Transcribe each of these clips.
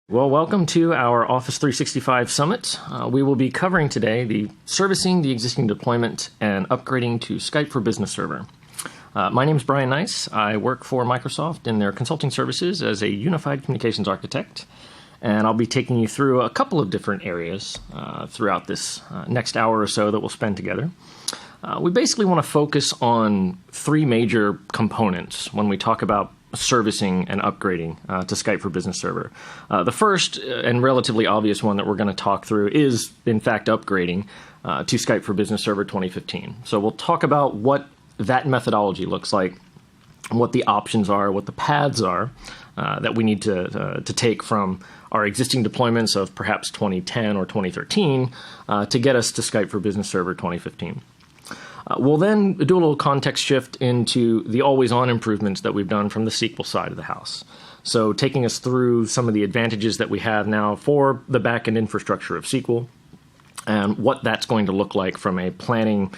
Well, welcome to our Office 365 Summit. We will be covering today the servicing the existing deployment and upgrading to Skype for Business Server. My name is Brian Nice. I work for Microsoft in their consulting services as a unified communications architect, and I'll be taking you through a couple of different areas throughout this next hour or so that we'll spend together. We basically want to focus on three major components when we talk about servicing and upgrading to Skype for Business Server. The first and relatively obvious one that we're going to talk through is, in fact, upgrading to Skype for Business Server 2015. So we'll talk about what that methodology looks like, what the options are, what the paths are that we need to take from our existing deployments of perhaps 2010 or 2013 to get us to Skype for Business Server 2015. We'll then do a little context shift into the always-on improvements that we've done from the SQL side of the house. So taking us through some of the advantages that we have now for the back-end infrastructure of SQL and what that's going to look like from a planning,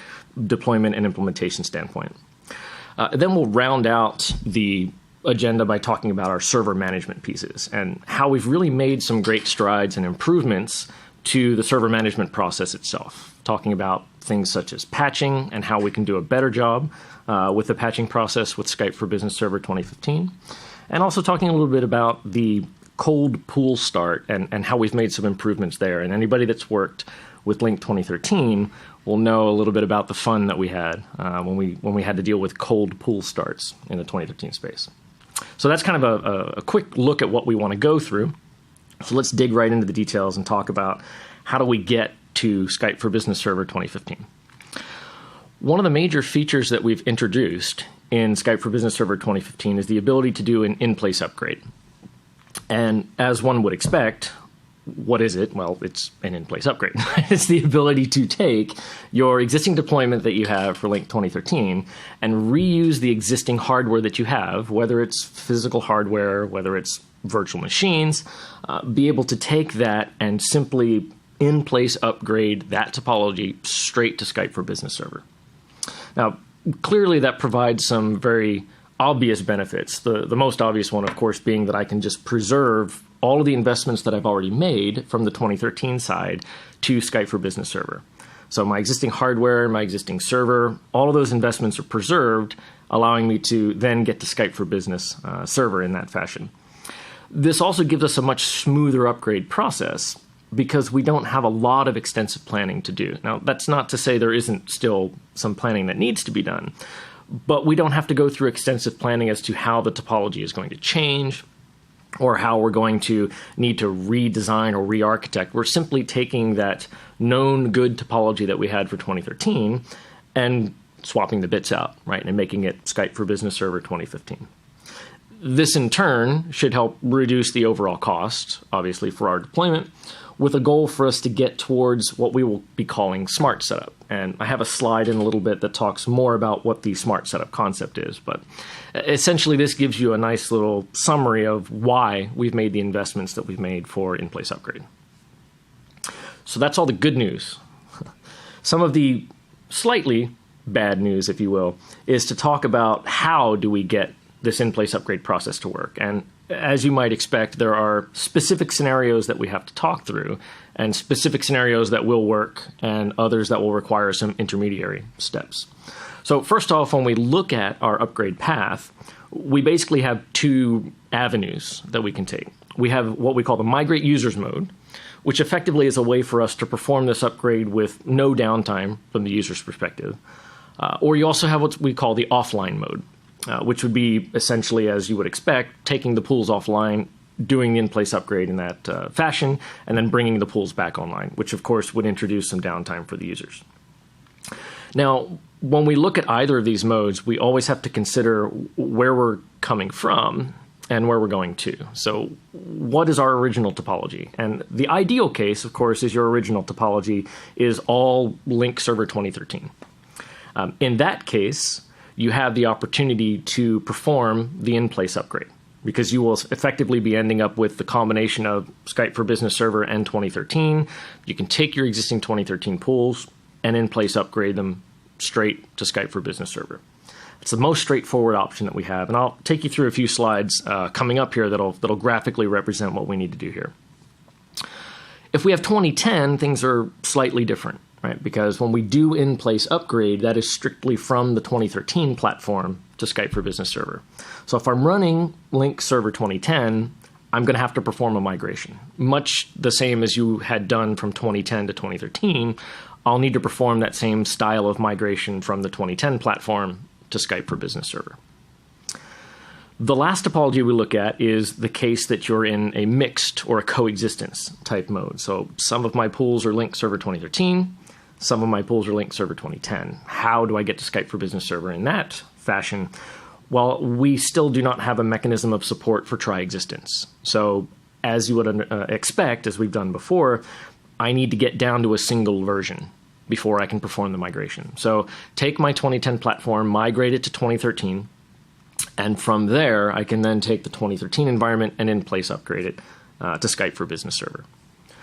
deployment, and implementation standpoint. Then we'll round out the agenda by talking about our server management pieces and how we've really made some great strides and improvements to the server management process itself, talking about things such as patching and how we can do a better job with the patching process with Skype for Business Server 2015, and also talking a little bit about the cold pool start and how we've made some improvements there. And anybody that's worked with Link 2013 will know a little bit about the fun that we had when we had to deal with cold pool starts in the 2013 space. So that's kind of a quick look at what we want to go through. So let's dig right into the details and talk about how do we get to Skype for Business Server 2015. One of the major features that we've introduced in Skype for Business Server 2015 is the ability to do an in-place upgrade. And as one would expect, what is it? Well, it's an in-place upgrade. It's the ability to take your existing deployment that you have for Link 2013 and reuse the existing hardware that you have, whether it's physical hardware, whether it's virtual machines, be able to take that and simply in-place upgrade that topology straight to Skype for Business Server. Now, clearly that provides some very obvious benefits. The most obvious one, of course, being that I can just preserve all of the investments that I've already made from the 2013 side to Skype for Business Server. So my existing hardware, my existing server, all of those investments are preserved, allowing me to then get to Skype for Business Server in that fashion. This also gives us a much smoother upgrade process because we don't have a lot of extensive planning to do. Now, that's not to say there isn't still some planning that needs to be done, but we don't have to go through extensive planning as to how the topology is going to change or how we're going to need to redesign or re-architect. We're simply taking that known good topology that we had for 2013 and swapping the bits out, right, and making it Skype for Business Server 2015. This, in turn, should help reduce the overall cost, obviously, for our deployment, with a goal for us to get towards what we will be calling Smart Setup. And I have a slide in a little bit that talks more about what the Smart Setup concept is. But essentially, this gives you a nice little summary of why we've made the investments that we've made for in-place upgrade. So that's all the good news. Some of the slightly bad news, if you will, is to talk about how do we get this in-place upgrade process to work. And as you might expect, there are specific scenarios that we have to talk through and specific scenarios that will work and others that will require some intermediary steps. So first off, when we look at our upgrade path, we basically have two avenues that we can take. We have what we call the migrate users mode, which effectively is a way for us to perform this upgrade with no downtime from the user's perspective. Or you also have what we call the offline mode, which would be essentially, as you would expect, taking the pools offline, doing the in-place upgrade in that fashion, and then bringing the pools back online, which of course would introduce some downtime for the users. Now, when we look at either of these modes, we always have to consider where we're coming from and where we're going to. So what is our original topology? And the ideal case, of course, is your original topology is all Link Server 2013. In that case, you have the opportunity to perform the in-place upgrade because you will effectively be ending up with the combination of Skype for Business Server and 2013. You can take your existing 2013 pools and in-place upgrade them straight to Skype for Business Server. It's the most straightforward option that we have, and I'll take you through a few slides coming up here that'll graphically represent what we need to do here. If we have 2010, things are slightly different, right? Because when we do in-place upgrade, that is strictly from the 2013 platform to Skype for Business Server. So if I'm running Link Server 2010, I'm going to have to perform a migration. Much the same as you had done from 2010 to 2013, I'll need to perform that same style of migration from the 2010 platform to Skype for Business Server. The last topology we look at is the case that you're in a mixed or a coexistence type mode. So some of my pools are Link Server 2013, some of my pools are Link Server 2010. How do I get to Skype for Business Server in that fashion? Well, we still do not have a mechanism of support for tri-existence. So as you would expect, as we've done before, I need to get down to a single version before I can perform the migration. So take my 2010 platform, migrate it to 2013, and from there, I can then take the 2013 environment and in place upgrade it to Skype for Business Server.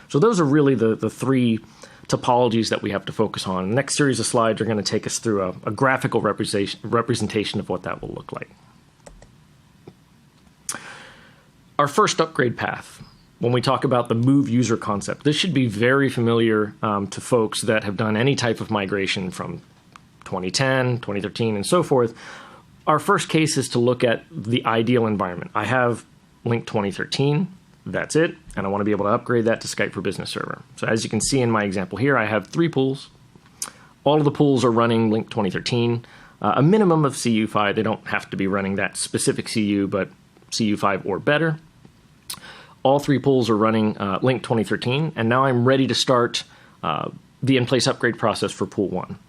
So those are really the three topologies that we have to focus on. The next series of slides are going to take us through a graphical representation of what that will look like. Our first upgrade path, when we talk about the move user concept, this should be very familiar to folks that have done any type of migration from 2010, 2013, and so forth. Our first case is to look at the ideal environment. I have Link 2013, that's it, and I want to be able to upgrade that to Skype for Business Server. So as you can see in my example here, I have 3 pools. All of the pools are running Link 2013, a minimum of CU5. They don't have to be running that specific CU, but CU5 or better. All 3 pools are running Link 2013, and now I'm ready to start the in-place upgrade process for pool 1.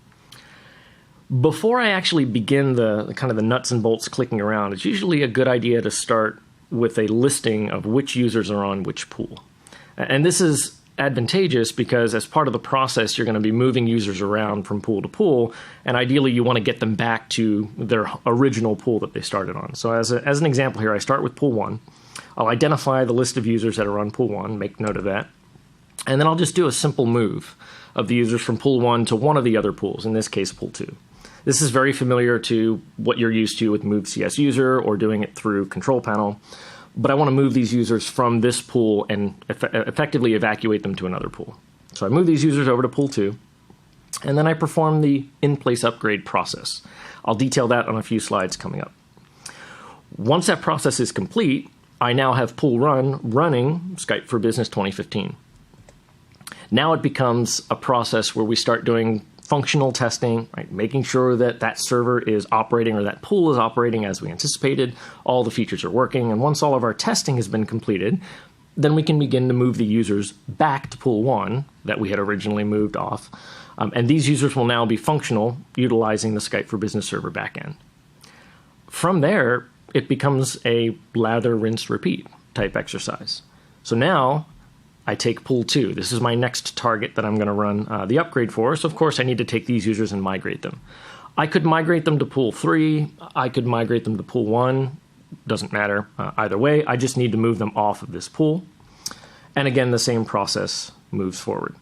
Before I actually begin the kind of the nuts and bolts clicking around, it's usually a good idea to start with a listing of which users are on which pool. And this is advantageous because as part of the process, you're going to be moving users around from pool to pool, and ideally you want to get them back to their original pool that they started on. So as an example here, I start with pool 1. I'll identify the list of users that are on pool 1, make note of that, and then I'll just do a simple move of the users from pool 1 to one of the other pools, in this case pool 2. This is very familiar to what you're used to with Move CS User or doing it through Control Panel, but I want to move these users from this pool and effectively evacuate them to another pool. So I move these users over to pool 2, and then I perform the in-place upgrade process. I'll detail that on a few slides coming up. Once that process is complete, I now have pool 1 running Skype for Business 2015. Now it becomes a process where we start doing functional testing, right? Making sure that that server is operating or that pool is operating as we anticipated, all the features are working, and once all of our testing has been completed, then we can begin to move the users back to pool 1 that we had originally moved off, and these users will now be functional utilizing the Skype for Business Server backend. From there, it becomes a lather, rinse, repeat type exercise. So now I take pool 2. This is my next target that I'm going to run the upgrade for. So of course I need to take these users and migrate them. I could migrate them to pool 3. I could migrate them to pool 1. Doesn't matter either way. I just need to move them off of this pool. And again, the same process moves forward.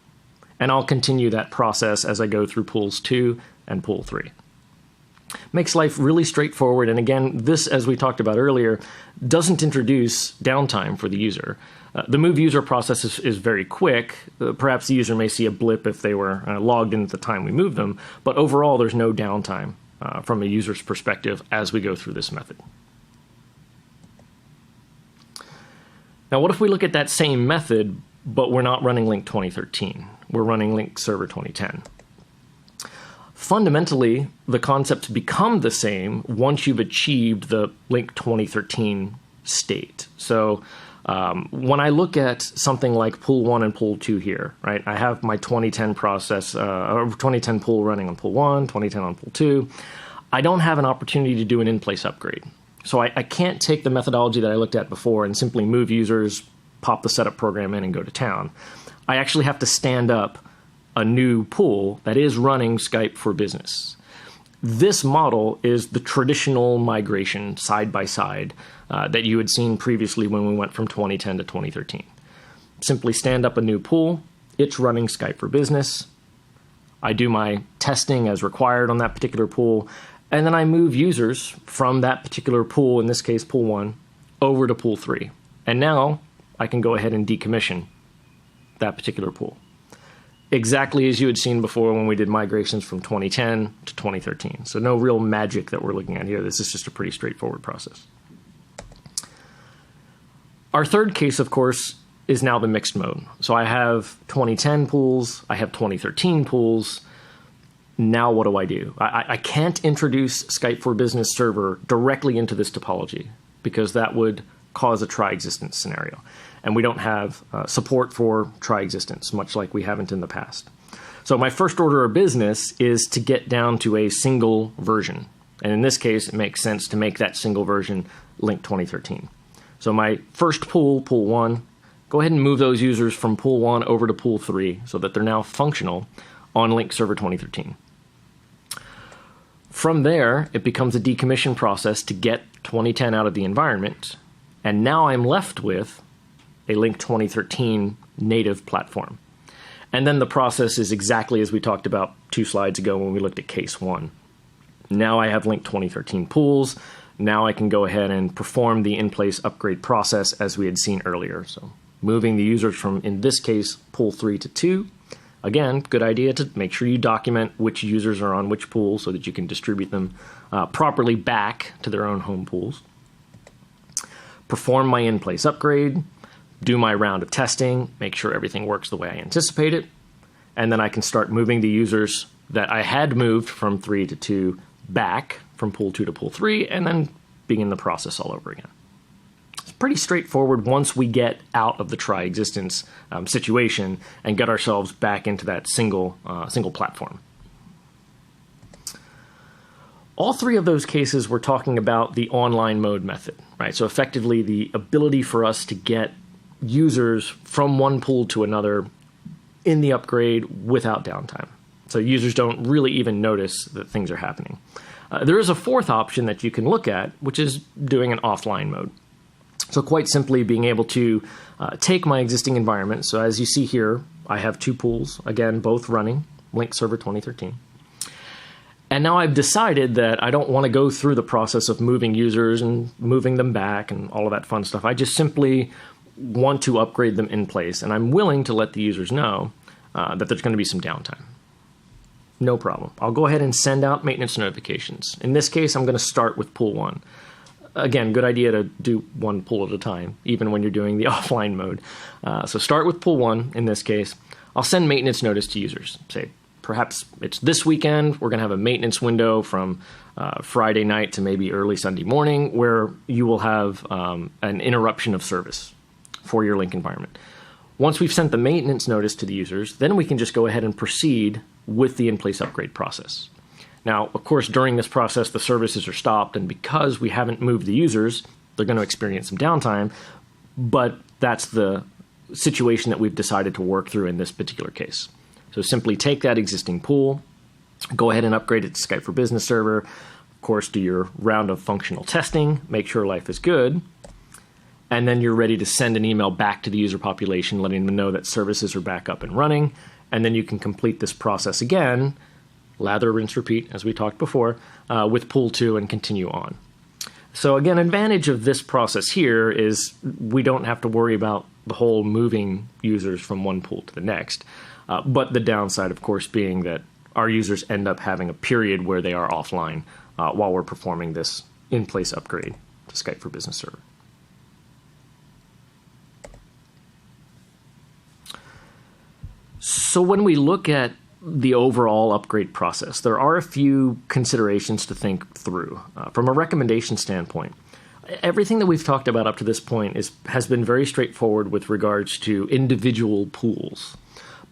And I'll continue that process as I go through pools 2 and pool 3. Makes life really straightforward. And again, this, as we talked about earlier, doesn't introduce downtime for the user. The move user process is very quick. Perhaps the user may see a blip if they were logged in at the time we moved them, but overall there's no downtime from a user's perspective as we go through this method. Now what if we look at that same method, but we're not running Link 2013? We're running Link Server 2010. Fundamentally, the concepts become the same once you've achieved the Link 2013 state. So when I look at something like pool 1 and pool 2 here, right, I have my 2010 process, or 2010 pool running on pool 1, 2010 on pool 2. I don't have an opportunity to do an in-place upgrade. So I can't take the methodology that I looked at before and simply move users, pop the setup program in, and go to town. I actually have to stand up a new pool that is running Skype for Business. This model is the traditional migration side-by-side that you had seen previously when we went from 2010 to 2013. Simply stand up a new pool. It's running Skype for Business. I do my testing as required on that particular pool, And then I move users from that particular pool, in this case pool 1, over to pool 3. And now I can go ahead and decommission that particular pool. Exactly as you had seen before when we did migrations from 2010 to 2013. So no real magic that we're looking at here. This is just a pretty straightforward process. Our third case, of course, is now the mixed mode. So I have 2010 pools, I have 2013 pools. Now what do? I can't introduce Skype for Business Server directly into this topology because that would cause a try-existence scenario. And we don't have support for try-existence, much like we haven't in the past. So my first order of business is to get down to a single version. And in this case, it makes sense to make that single version Link 2013. So my first pool, pool 1, go ahead and move those users from pool 1 over to pool 3 so that they're now functional on Link Server 2013. From there, it becomes a decommission process to get 2010 out of the environment, and now I'm left with a Link 2013 native platform. And then the process is exactly as we talked about 2 slides ago when we looked at case 1. Now I have Link 2013 pools. Now I can go ahead and perform the in-place upgrade process as we had seen earlier. So moving the users from, in this case, pool 3 to 2. Again, good idea to make sure you document which users are on which pool so that you can distribute them properly back to their own home pools. Perform my in-place upgrade, do my round of testing, make sure everything works the way I anticipate it, and then I can start moving the users that I had moved from 3 to 2 back from pool 2 to pool 3, and then begin the process all over again. It's pretty straightforward once we get out of the try-existence situation and get ourselves back into that single platform. All 3 of those cases we're talking about the online mode method, right? So effectively the ability for us to get users from one pool to another in the upgrade without downtime. So users don't really even notice that things are happening. There is a 4th option that you can look at, which is doing an offline mode. So quite simply being able to take my existing environment. So as you see here, I have 2 pools, again, both running, Link Server 2013. And now I've decided that I don't want to go through the process of moving users and moving them back and all of that fun stuff. I just simply want to upgrade them in place. And I'm willing to let the users know that there's going to be some downtime. No problem. I'll go ahead and send out maintenance notifications. In this case, I'm going to start with pool 1. Again, good idea to do one pool at a time, even when you're doing the offline mode. So start with pool 1 in this case. I'll send maintenance notice to users. Say, perhaps it's this weekend. We're going to have a maintenance window from Friday night to maybe early Sunday morning where you will have an interruption of service for your Link environment. Once we've sent the maintenance notice to the users, then we can just go ahead and proceed with the in-place upgrade process. Now, of course, during this process, the services are stopped, and because we haven't moved the users, they're going to experience some downtime, but that's the situation that we've decided to work through in this particular case. So simply take that existing pool, go ahead and upgrade it to Skype for Business Server, of course, do your round of functional testing, make sure life is good, and then you're ready to send an email back to the user population, letting them know that services are back up and running, and then you can complete this process again, lather, rinse, repeat, as we talked before, with pool 2 and continue on. So again, advantage of this process here is we don't have to worry about the whole moving users from one pool to the next. But the downside, of course, being that our users end up having a period where they are offline while we're performing this in-place upgrade to Skype for Business Server. So when we look at the overall upgrade process, there are a few considerations to think through. From a recommendation standpoint, everything that we've talked about up to this point has been very straightforward with regards to individual pools.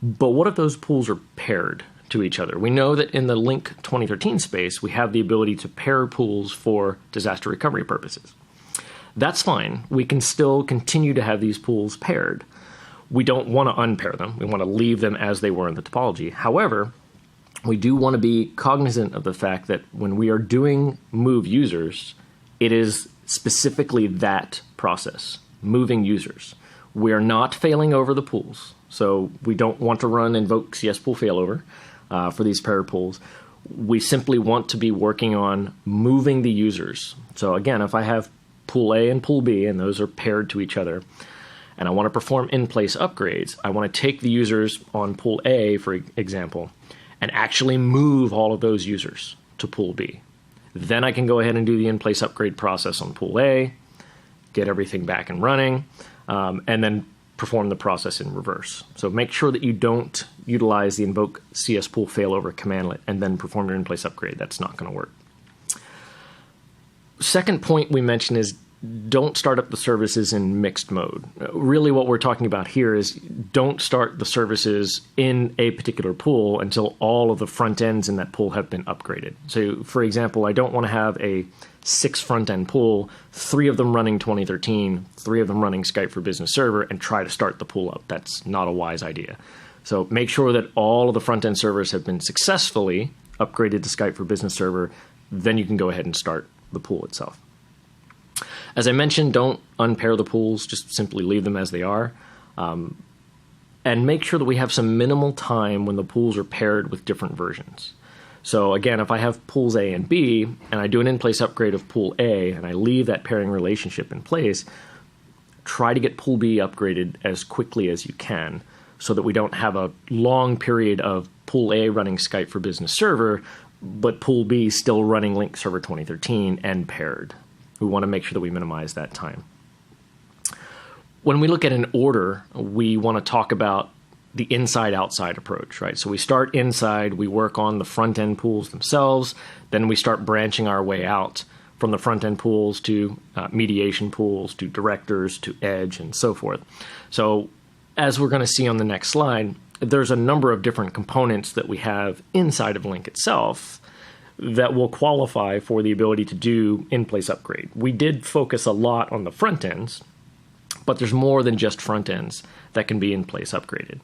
But what if those pools are paired to each other? We know that in the Link 2013 space, we have the ability to pair pools for disaster recovery purposes. That's fine. We can still continue to have these pools paired. We don't want to unpair them. We want to leave them as they were in the topology. However, we do want to be cognizant of the fact that when we are doing move users, it is specifically that process, moving users. We are not failing over the pools. So we don't want to run invoke CS pool failover for these pair pools. we simply want to be working on moving the users. So again, if I have pool A and pool B, and those are paired to each other, and I want to perform in-place upgrades, I want to take the users on pool A, for example, and actually move all of those users to pool B. Then I can go ahead and do the in-place upgrade process on pool A, get everything back and running, and then perform the process in reverse. So make sure that you don't utilize the invoke CS pool failover commandlet and then perform your in-place upgrade. That's not going to work. Second point we mentioned is don't start up the services in mixed mode. Really what we're talking about here is don't start the services in a particular pool until all of the front ends in that pool have been upgraded. So for example, I don't want to have a 6 front end pool, 3 of them running 2013, 3 of them running Skype for Business Server, and try to start the pool up. That's not a wise idea. So make sure that all of the front end servers have been successfully upgraded to Skype for Business Server. Then you can go ahead and start the pool itself. As I mentioned, don't unpair the pools, just simply leave them as they are. And make sure that we have some minimal time when the pools are paired with different versions. So again, if I have pools A and B, and I do an in-place upgrade of pool A, and I leave that pairing relationship in place, try to get pool B upgraded as quickly as you can so that we don't have a long period of pool A running Skype for Business Server, but pool B still running Link Server 2013 and paired. We want to make sure that we minimize that time. When we look at an order, we want to talk about the inside-outside approach, right? So we start inside, we work on the front-end pools themselves, then we start branching our way out from the front-end pools to mediation pools, to directors, to edge, and so forth. So as we're going to see on the next slide, there's a number of different components that we have inside of Link itself that will qualify for the ability to do in-place upgrade. We did focus a lot on the front ends, but there's more than just front ends that can be in-place upgraded.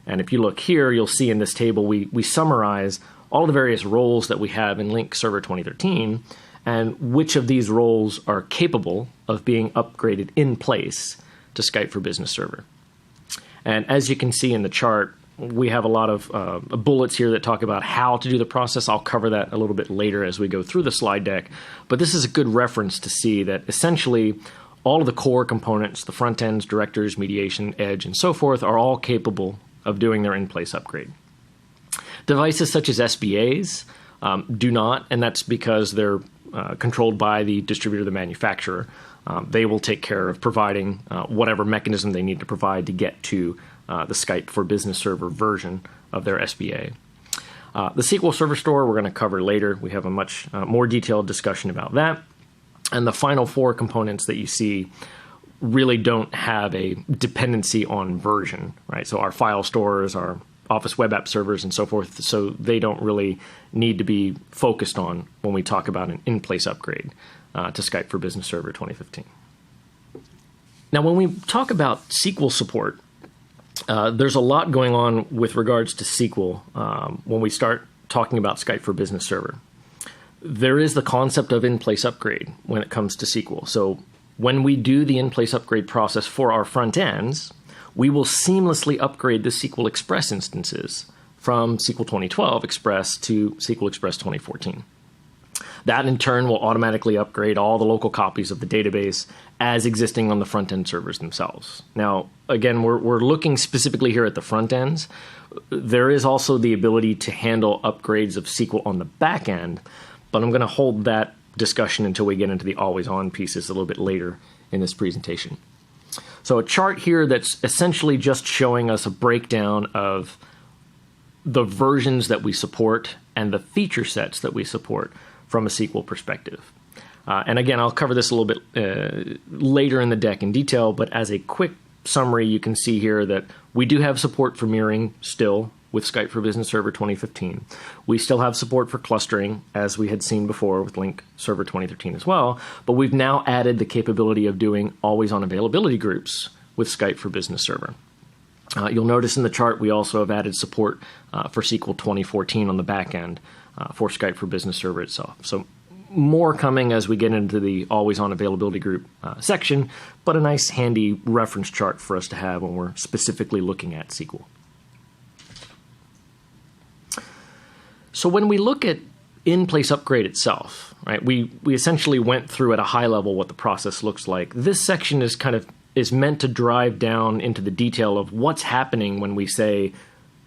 And if you look here, you'll see in this table, we summarize all the various roles that we have in Link Server 2013 and which of these roles are capable of being upgraded in place to Skype for Business Server. And as you can see in the chart, we have a lot of bullets here that talk about how to do the process. I'll cover that a little bit later as we go through the slide deck. But this is a good reference to see that essentially all of the core components, the front ends, directors, mediation, edge, and so forth, are all capable of doing their in-place upgrade. Devices such as SBAs do not, and that's because they're controlled by the distributor, the manufacturer. They will take care of providing whatever mechanism they need to provide to get to the Skype for Business Server version of their SBA. The SQL Server Store we're going to cover later. We have a much more detailed discussion about that. And the final 4 components that you see really don't have a dependency on version, right? So our file stores, our Office web app servers, and so forth, so they don't really need to be focused on when we talk about an in-place upgrade to Skype for Business Server 2015. Now, when we talk about SQL support, there's a lot going on with regards to SQL when we start talking about Skype for Business Server. There is the concept of in-place upgrade when it comes to SQL. So when we do the in-place upgrade process for our front ends, we will seamlessly upgrade the SQL Express instances from SQL 2012 Express to SQL Express 2014. That in turn will automatically upgrade all the local copies of the database as existing on the front-end servers themselves. Now, again, we're looking specifically here at the front ends. There is also the ability to handle upgrades of SQL on the back end, but I'm going to hold that discussion until we get into the always-on pieces a little bit later in this presentation. So a chart here that's essentially just showing us a breakdown of the versions that we support and the feature sets that we support from a SQL perspective. And again, I'll cover this a little bit later in the deck in detail, but as a quick summary, you can see here that we do have support for mirroring still with Skype for Business Server 2015. We still have support for clustering, as we had seen before with Link Server 2013 as well, but we've now added the capability of doing always-on availability groups with Skype for Business Server. You'll notice in the chart we also have added support for SQL 2014 on the back end for Skype for Business Server itself. So more coming as we get into the always-on availability group section, but a nice handy reference chart for us to have when we're specifically looking at SQL. So when we look at in-place upgrade itself, right? We essentially went through at a high level what the process looks like. This section is meant to drive down into the detail of what's happening when we say,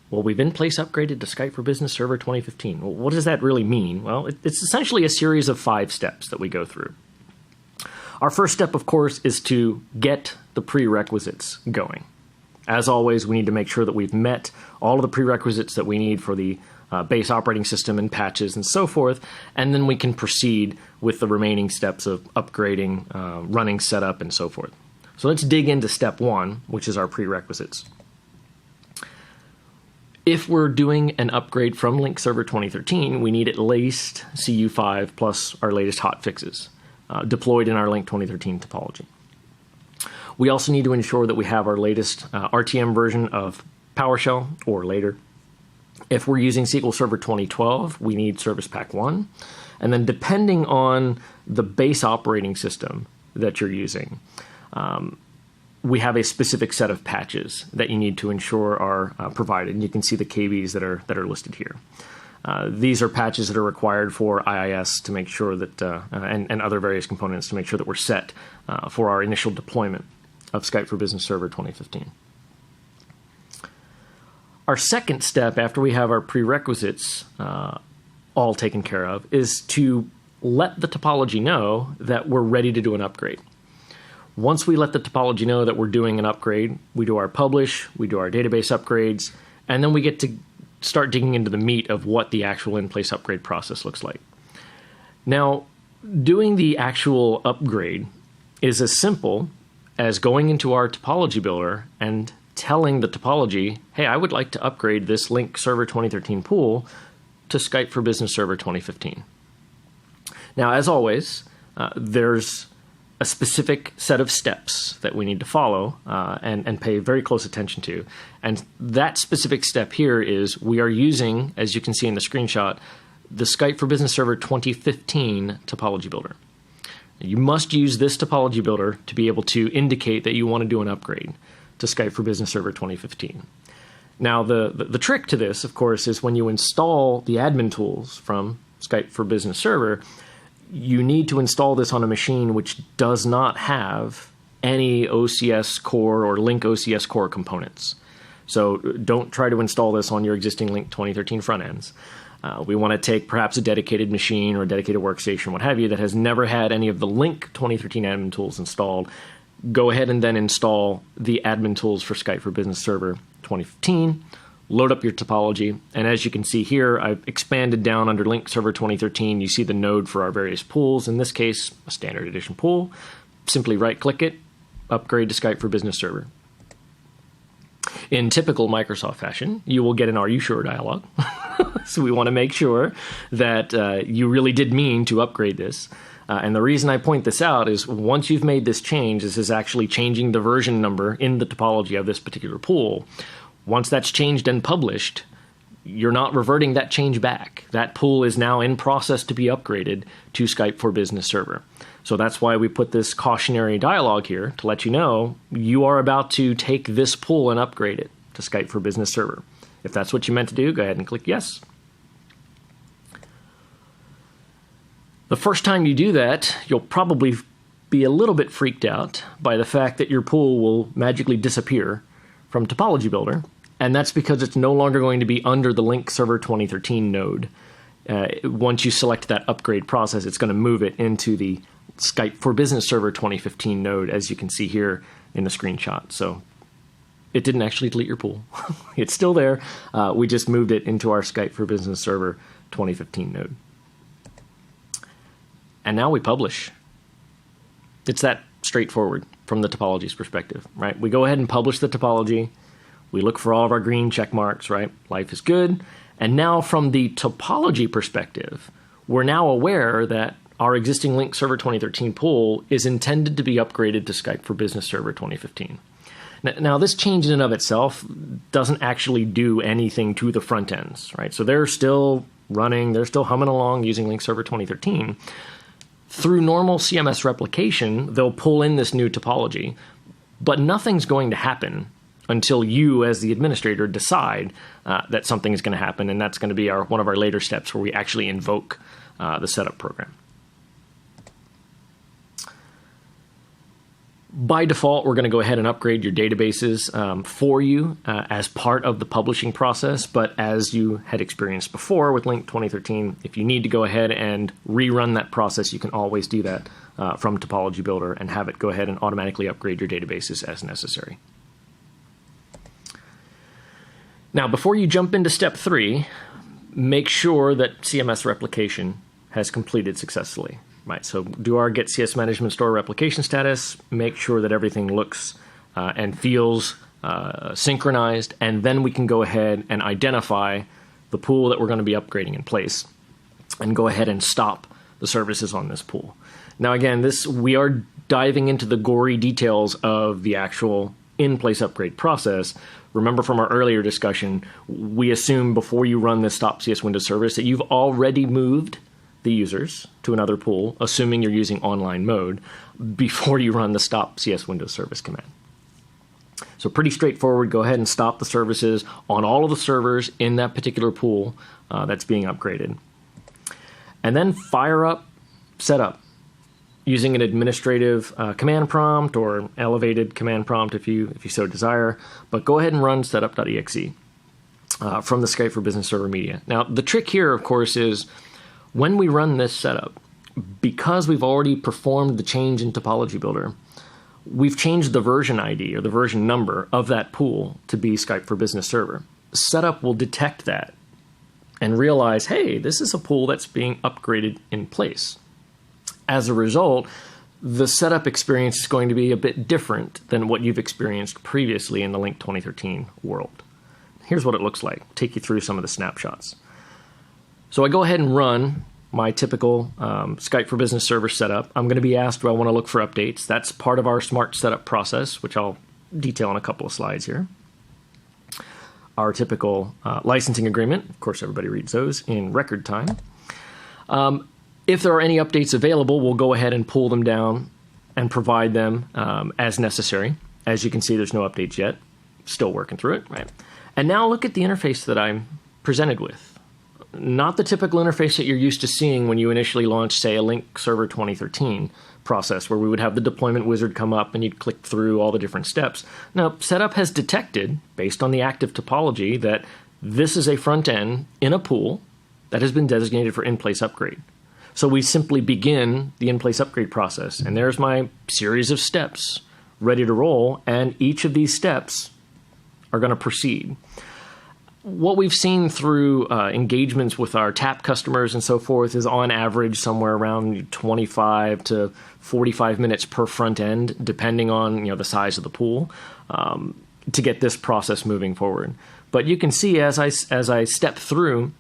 well, we've in-place upgraded to Skype for Business Server 2015. Well, what does that really mean? Well, it's essentially a series of 5 steps that we go through. Our first step, of course, is to get the prerequisites going. As always, we need to make sure that we've met all of the prerequisites that we need for the base operating system and patches and so forth, and then we can proceed with the remaining steps of upgrading, running setup, and so forth. So let's dig into step 1, which is our prerequisites. If we're doing an upgrade from Link Server 2013, we need at least CU5 plus our latest hotfixes deployed in our Link 2013 topology. We also need to ensure that we have our latest RTM version of PowerShell or later. If we're using SQL Server 2012, we need Service Pack 1. And then depending on the base operating system that you're using, we have a specific set of patches that you need to ensure are provided. And you can see the KBs that are listed here. These are patches that are required for IIS to make sure that, and other various components to make sure that we're set for our initial deployment of Skype for Business Server 2015. Our second step, after we have our prerequisites all taken care of, is to let the topology know that we're ready to do an upgrade. Once we let the topology know that we're doing an upgrade, we do our publish, we do our database upgrades, and then we get to start digging into the meat of what the actual in-place upgrade process looks like. Now, doing the actual upgrade is as simple as going into our topology builder and telling the topology, hey, I would like to upgrade this Link Server 2013 pool to Skype for Business Server 2015. Now, as always, there's a specific set of steps that we need to follow and pay very close attention to. And that specific step here is we are using, as you can see in the screenshot, the Skype for Business Server 2015 topology builder. You must use this topology builder to be able to indicate that you want to do an upgrade to Skype for Business Server 2015. Now, the trick to this, of course, is when you install the admin tools from Skype for Business Server, you need to install this on a machine which does not have any OCS core or Link OCS core components. So don't try to install this on your existing Link 2013 front ends. We want to take perhaps a dedicated machine or a dedicated workstation, what have you, that has never had any of the Link 2013 admin tools installed. Go ahead and then install the admin tools for Skype for Business Server 2015. Load up your topology, and as you can see here, I've expanded down under Link Server 2013. You see the node for our various pools. In this case, a standard edition pool. Simply right-click it, upgrade to Skype for Business Server. In typical Microsoft fashion, you will get an "Are you sure?" dialog. So we want to make sure that you really did mean to upgrade this. And the reason I point this out is once you've made this change, this is actually changing the version number in the topology of this particular pool. Once that's changed and published, you're not reverting that change back. That pool is now in process to be upgraded to Skype for Business Server. So that's why we put this cautionary dialog here to let you know you are about to take this pool and upgrade it to Skype for Business Server. If that's what you meant to do, go ahead and click yes. The first time you do that, you'll probably be a little bit freaked out by the fact that your pool will magically disappear from Topology Builder, and that's because it's no longer going to be under the Link Server 2013 node. Once you select that upgrade process, it's going to move it into the Skype for Business Server 2015 node, as you can see here in the screenshot. So it didn't actually delete your pool. It's still there. We just moved it into our Skype for Business Server 2015 node. And now we publish. It's that straightforward from the topology's perspective, right? We go ahead and publish the topology. We look for all of our green check marks, right? Life is good. And now from the topology perspective, we're now aware that our existing Link Server 2013 pool is intended to be upgraded to Skype for Business Server 2015. Now, this change in and of itself doesn't actually do anything to the front ends, right? So they're still running, they're still humming along using Link Server 2013. Through normal CMS replication, they'll pull in this new topology, but nothing's going to happen until you, as the administrator, decide that something is going to happen, and that's going to be one of our later steps where we actually invoke the setup program. By default, we're going to go ahead and upgrade your databases for you as part of the publishing process. But as you had experienced before with Link 2013, if you need to go ahead and rerun that process, you can always do that from Topology Builder and have it go ahead and automatically upgrade your databases as necessary. Now, before you jump into step 3, make sure that CMS replication has completed successfully. Right, so do our Get CS Management Store replication status, make sure that everything looks and feels synchronized, and then we can go ahead and identify the pool that we're going to be upgrading in place and go ahead and stop the services on this pool. Now again, we are diving into the gory details of the actual in-place upgrade process. Remember from our earlier discussion, we assume before you run this stop CS Windows service that you've already moved the users to another pool, assuming you're using online mode, before you run the stop CS Windows service command. So pretty straightforward. Go ahead and stop the services on all of the servers in that particular pool that's being upgraded. And then fire up setup using an administrative command prompt or elevated command prompt if you so desire. But go ahead and run setup.exe from the Skype for Business Server media. Now, the trick here, of course, is when we run this setup, because we've already performed the change in Topology Builder, we've changed the version ID or the version number of that pool to be Skype for Business Server. Setup will detect that and realize, hey, this is a pool that's being upgraded in place. As a result, the setup experience is going to be a bit different than what you've experienced previously in the Link 2013 world. Here's what it looks like. Take you through some of the snapshots. So I go ahead and run my typical Skype for Business Server setup. I'm going to be asked, do I want to look for updates? That's part of our smart setup process, which I'll detail in a couple of slides here. Our typical licensing agreement. Of course, everybody reads those in record time. If there are any updates available, we'll go ahead and pull them down and provide them as necessary. As you can see, there's no updates yet. Still working through it, right? And now look at the interface that I'm presented with. Not the typical interface that you're used to seeing when you initially launched, say, a Link Server 2013 process, where we would have the deployment wizard come up and you'd click through all the different steps. Now, setup has detected, based on the active topology, that this is a front end in a pool that has been designated for in-place upgrade. So we simply begin the in-place upgrade process, and there's my series of steps ready to roll, and each of these steps are going to proceed. What we've seen through engagements with our TAP customers and so forth is on average somewhere around 25 to 45 minutes per front end, depending on the size of the pool, to get this process moving forward. But you can see as I step through,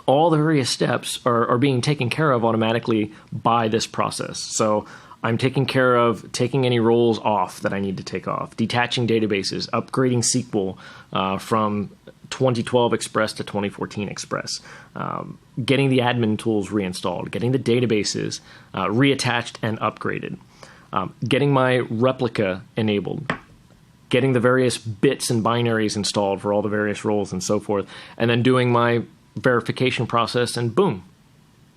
all the various steps are being taken care of automatically by this process. So I'm taking care of taking any roles off that I need to take off, detaching databases, upgrading SQL from 2012 Express to 2014 Express, getting the admin tools reinstalled, getting the databases reattached and upgraded, getting my replica enabled, getting the various bits and binaries installed for all the various roles and so forth, and then doing my verification process, and boom,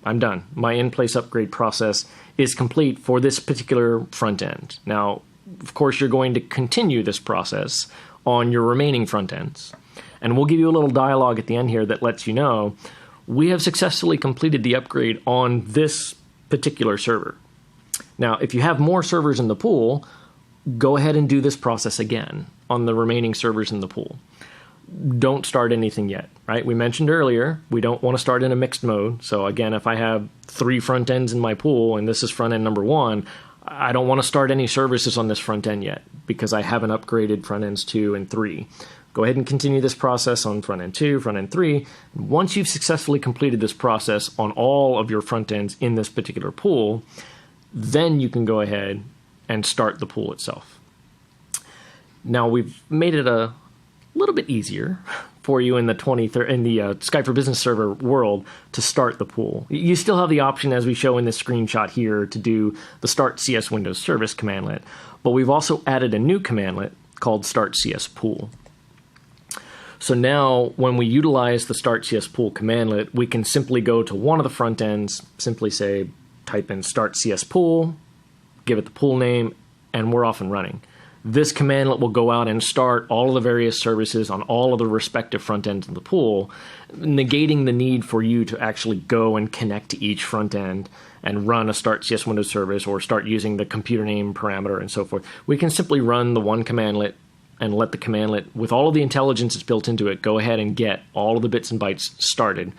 I'm done. My in-place upgrade process is complete for this particular front end. Now, of course, you're going to continue this process on your remaining front ends. And we'll give you a little dialogue at the end here that lets you know we have successfully completed the upgrade on this particular server. Now, if you have more servers in the pool, go ahead and do this process again on the remaining servers in the pool. Don't start anything yet, right? We mentioned earlier, we don't want to start in a mixed mode. So again, if I have 3 front ends in my pool and this is front end number 1, I don't want to start any services on this front end yet because I haven't upgraded front ends 2 and 3. Go ahead and continue this process on front end 2, front end 3. Once you've successfully completed this process on all of your front ends in this particular pool, then you can go ahead and start the pool itself. Now, we've made it a little bit easier for you in the Skype for Business Server world to start the pool. You still have the option, as we show in this screenshot here, to do the Start CS Windows Service commandlet, but we've also added a new commandlet called Start CS Pool. So now when we utilize the Start CS Pool commandlet, we can simply go to one of the front ends, simply say, type in Start CS Pool, give it the pool name, and we're off and running. This commandlet will go out and start all of the various services on all of the respective front ends of the pool, negating the need for you to actually go and connect to each front end and run a Start CS Windows service or start using the computer name parameter and so forth. We can simply run the one commandlet and let the commandlet, with all of the intelligence that's built into it, go ahead and get all of the bits and bytes started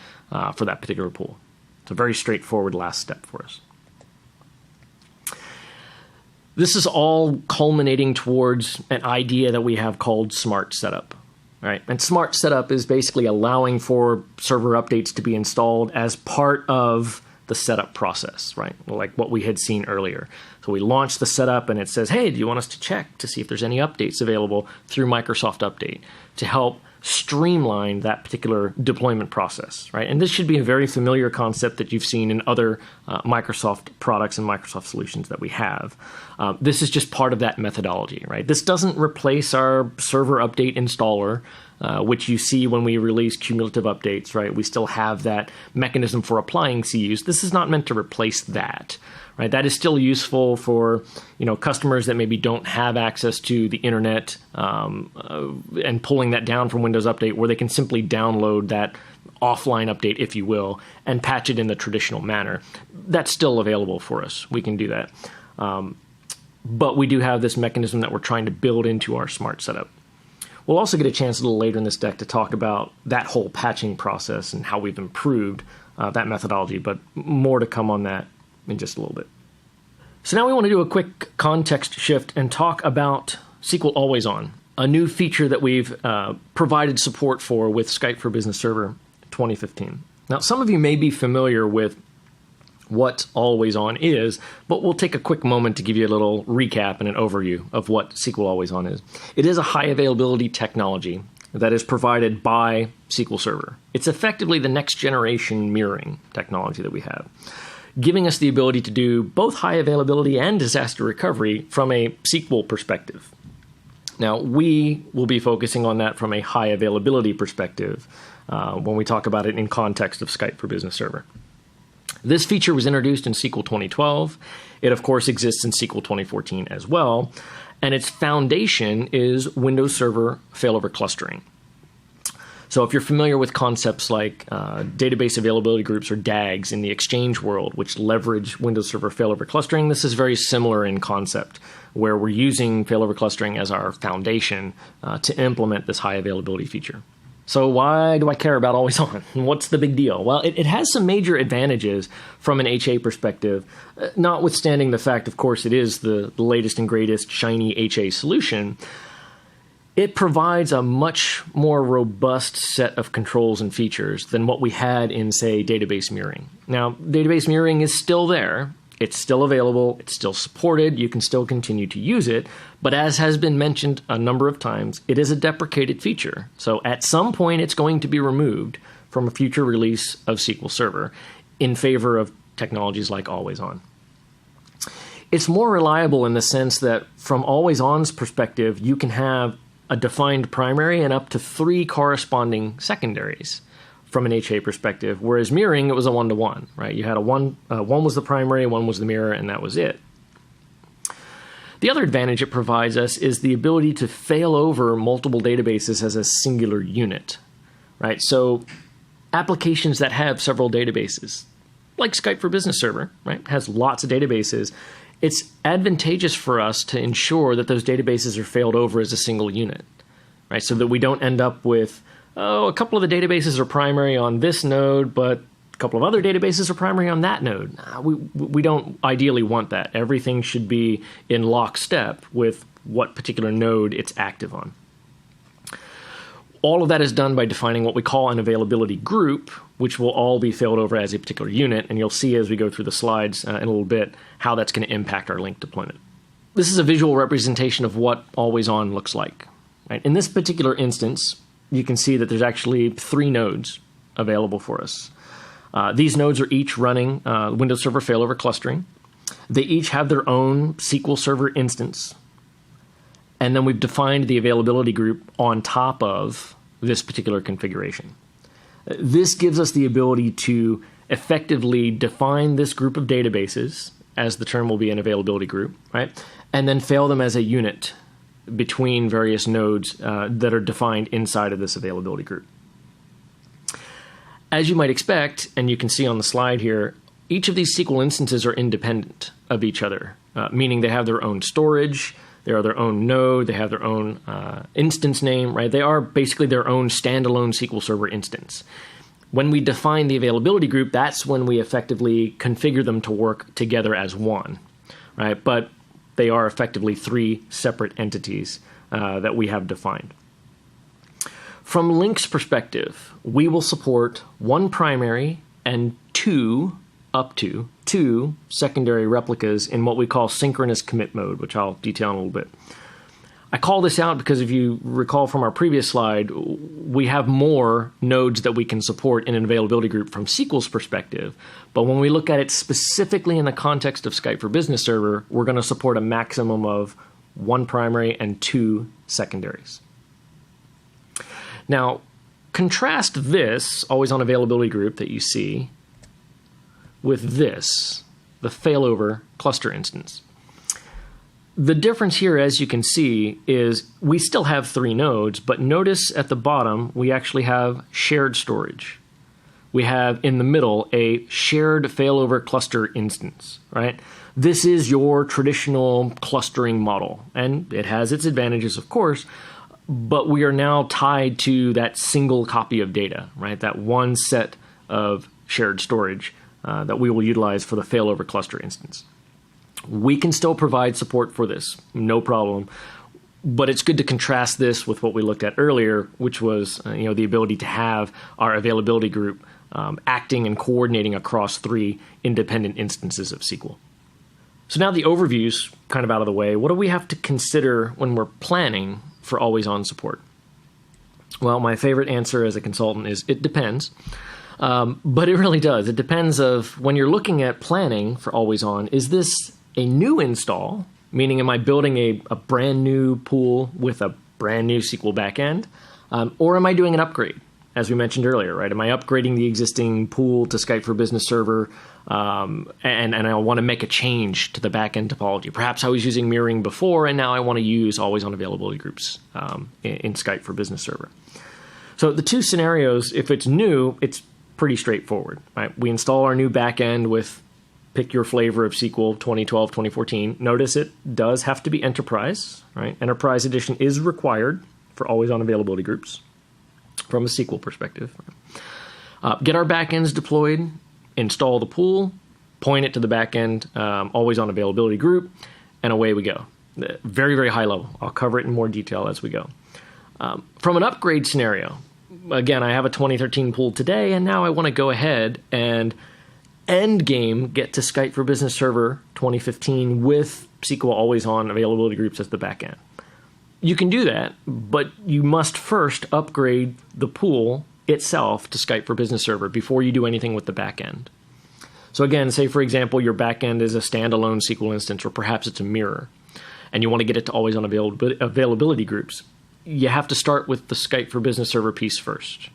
for that particular pool. It's a very straightforward last step for us. This is all culminating towards an idea that we have called Smart Setup. Right? And Smart Setup is basically allowing for server updates to be installed as part of the setup process, right? Like what we had seen earlier. So we launch the setup and it says, hey, do you want us to check to see if there's any updates available through Microsoft Update to help streamline that particular deployment process, right? And this should be a very familiar concept that you've seen in other Microsoft products and Microsoft solutions that we have. This is just part of that methodology, right? This doesn't replace our server update installer, which you see when we release cumulative updates, right? We still have that mechanism for applying CUs. This is not meant to replace that, right? That is still useful for, customers that maybe don't have access to the internet and pulling that down from Windows Update, where they can simply download that offline update, if you will, and patch it in the traditional manner. That's still available for us. We can do that. But we do have this mechanism that we're trying to build into our Smart Setup. We'll also get a chance a little later in this deck to talk about that whole patching process and how we've improved that methodology, but more to come on that in just a little bit. So now we want to do a quick context shift and talk about SQL Always On, a new feature that we've provided support for with Skype for Business Server 2015. Now, some of you may be familiar with what Always On is, but we'll take a quick moment to give you a little recap and an overview of what SQL Always On is. It is a high availability technology that is provided by SQL Server. It's effectively the next generation mirroring technology that we have, giving us the ability to do both high availability and disaster recovery from a SQL perspective. Now, we will be focusing on that from a high availability perspective when we talk about it in context of Skype for Business Server. This feature was introduced in SQL 2012. It, of course, exists in SQL 2014 as well. And its foundation is Windows Server failover clustering. So if you're familiar with concepts like database availability groups or DAGs in the Exchange world, which leverage Windows Server failover clustering, this is very similar in concept, where we're using failover clustering as our foundation to implement this high availability feature. So why do I care about Always On? What's the big deal? Well, it has some major advantages from an HA perspective, notwithstanding the fact, of course, it is the latest and greatest shiny HA solution. It provides a much more robust set of controls and features than what we had in, say, database mirroring. Now, database mirroring is still there. It's still available. It's still supported. You can still continue to use it. But as has been mentioned a number of times, it is a deprecated feature. So at some point, it's going to be removed from a future release of SQL Server in favor of technologies like Always On. It's more reliable in the sense that from Always On's perspective, you can have a defined primary and up to 3 corresponding secondaries from an HA perspective, whereas mirroring, it was a one-to-one, right? You had one was the primary, one was the mirror, and that was it. The other advantage it provides us is the ability to fail over multiple databases as a singular unit, right? So applications that have several databases, like Skype for Business Server, right, has lots of databases. It's advantageous for us to ensure that those databases are failed over as a single unit, right? So that we don't end up with, a couple of the databases are primary on this node, but a couple of other databases are primary on that node. We don't ideally want that. Everything should be in lockstep with what particular node it's active on. All of that is done by defining what we call an availability group, which will all be failed over as a particular unit. And you'll see as we go through the slides in a little bit how that's going to impact our link deployment. This is a visual representation of what Always On looks like. Right? In this particular instance, you can see that there's actually 3 nodes available for us. These nodes are each running Windows Server failover clustering. They each have their own SQL Server instance. And then we've defined the availability group on top of this particular configuration. This gives us the ability to effectively define this group of databases, as the term will be an availability group, right? And then fail them as a unit between various nodes that are defined inside of this availability group. As you might expect, and you can see on the slide here, each of these SQL instances are independent of each other, meaning they have their own storage, they are their own node, they have their own instance name, right? They are basically their own standalone SQL Server instance. When we define the availability group, that's when we effectively configure them to work together as one, right? But they are effectively three separate entities that we have defined. From Link's perspective, we will support one primary and up to two secondary replicas in what we call synchronous commit mode, which I'll detail in a little bit. I call this out because if you recall from our previous slide, we have more nodes that we can support in an availability group from SQL's perspective. But when we look at it specifically in the context of Skype for Business Server, we're going to support a maximum of one primary and two secondaries. Now, contrast this always on availability group that you see with this, the failover cluster instance. The difference here, as you can see, is we still have three nodes, but notice at the bottom, we actually have shared storage. We have in the middle a shared failover cluster instance, right? This is your traditional clustering model, and it has its advantages, of course, but we are now tied to that single copy of data, right? That one set of shared storage that we will utilize for the failover cluster instance. We can still provide support for this, no problem. But it's good to contrast this with what we looked at earlier, which was the ability to have our availability group acting and coordinating across three independent instances of SQL. So now the overview's kind of out of the way. What do we have to consider when we're planning for always-on support? Well, my favorite answer as a consultant is it depends. But it really does. It depends of when you're looking at planning for always-on, is this a new install, meaning am I building a brand new pool with a brand new SQL backend, or am I doing an upgrade, as we mentioned earlier, right? Am I upgrading the existing pool to Skype for Business Server, and I want to make a change to the backend topology? Perhaps I was using mirroring before, and now I want to use always-on availability groups in Skype for Business Server. So the two scenarios, if it's new, it's pretty straightforward, right? We install our new backend with pick your flavor of SQL 2012, 2014. Notice it does have to be enterprise, right? Enterprise edition is required for always-on availability groups from a SQL perspective. Get our backends deployed, install the pool, point it to the backend, always-on availability group, and away we go. Very, very high level. I'll cover it in more detail as we go. From an upgrade scenario, again, I have a 2013 pool today, and now I want to go ahead and end game get to Skype for Business Server 2015 with SQL always-on availability groups as the backend. You can do that, but you must first upgrade the pool itself to Skype for Business Server before you do anything with the backend. So again, say for example, your backend is a standalone SQL instance, or perhaps it's a mirror, and you want to get it to always-on availability groups. You have to start with the Skype for Business Server piece first.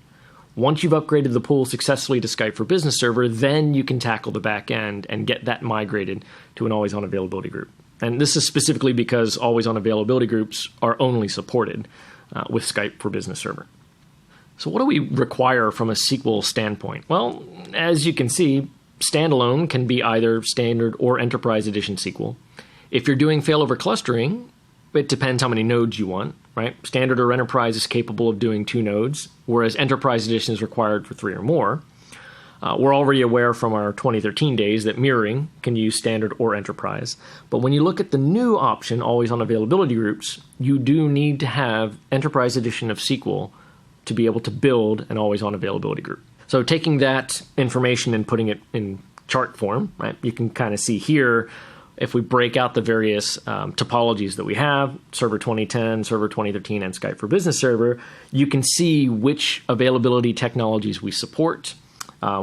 Once you've upgraded the pool successfully to Skype for Business Server, then you can tackle the back end and get that migrated to an always-on availability group. And this is specifically because always-on availability groups are only supported with Skype for Business Server. So what do we require from a SQL standpoint? Well, as you can see, standalone can be either standard or enterprise edition SQL. If you're doing failover clustering, it depends how many nodes you want, right? Standard or enterprise is capable of doing 2 nodes, whereas enterprise edition is required for 3 or more. We're already aware from our 2013 days that mirroring can use standard or enterprise. But when you look at the new option, always-on availability groups, you do need to have enterprise edition of SQL to be able to build an always-on availability group. So taking that information and putting it in chart form, right? You can kind of see here, if we break out the various topologies that we have, Server 2010, Server 2013, and Skype for Business Server, you can see which availability technologies we support,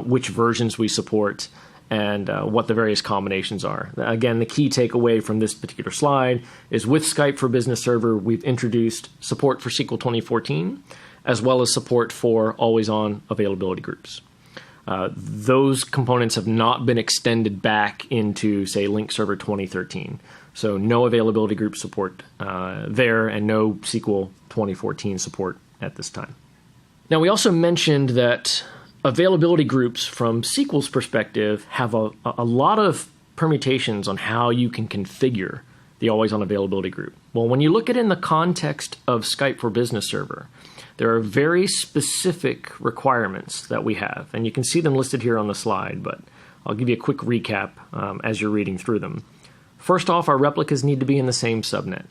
which versions we support, and what the various combinations are. Again, the key takeaway from this particular slide is with Skype for Business Server, we've introduced support for SQL 2014, as well as support for always-on availability groups. Those components have not been extended back into, say, Link Server 2013. So no availability group support there, and no SQL 2014 support at this time. Now, we also mentioned that availability groups from SQL's perspective have a lot of permutations on how you can configure the always-on availability group. Well, when you look at it in the context of Skype for Business Server, there are very specific requirements that we have, and you can see them listed here on the slide, but I'll give you a quick recap as you're reading through them. First off, our replicas need to be in the same subnet.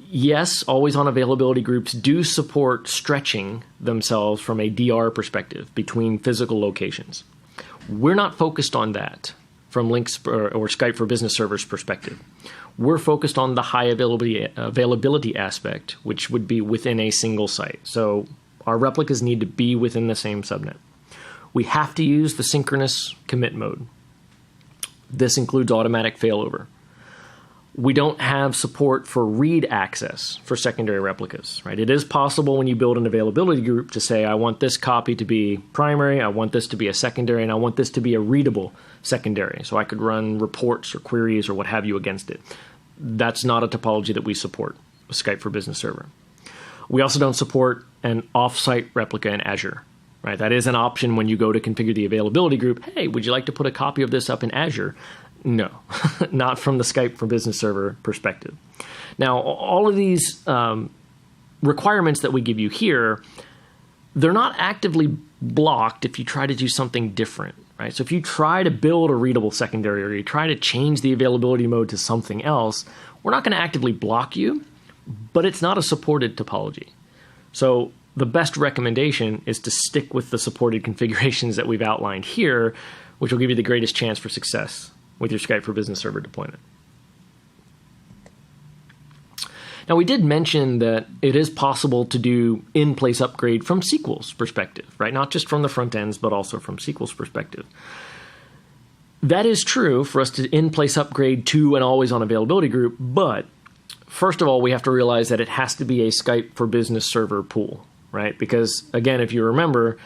Yes, always-on availability groups do support stretching themselves from a DR perspective between physical locations. We're not focused on that from Link's or Skype for Business Server's perspective. We're focused on the high availability aspect, which would be within a single site. So our replicas need to be within the same subnet. We have to use the synchronous commit mode. This includes automatic failover. We don't have support for read access for secondary replicas, right? It is possible when you build an availability group to say, I want this copy to be primary, I want this to be a secondary, and I want this to be a readable secondary. So I could run reports or queries or what have you against it. That's not a topology that we support with Skype for Business Server. We also don't support an offsite replica in Azure, right? That is an option when you go to configure the availability group. Hey, would you like to put a copy of this up in Azure? No, not from the Skype for Business Server perspective. Now, all of these requirements that we give you here, they're not actively blocked if you try to do something different, right? So if you try to build a readable secondary or you try to change the availability mode to something else, we're not going to actively block you, but it's not a supported topology. So the best recommendation is to stick with the supported configurations that we've outlined here, which will give you the greatest chance for success with your Skype for Business Server deployment. Now, we did mention that it is possible to do in-place upgrade from SQL's perspective, right? Not just from the front ends, but also from SQL's perspective. That is true for us to in-place upgrade to an always-on availability group, but first of all, we have to realize that it has to be a Skype for Business Server pool, right? Because, again, if you remember,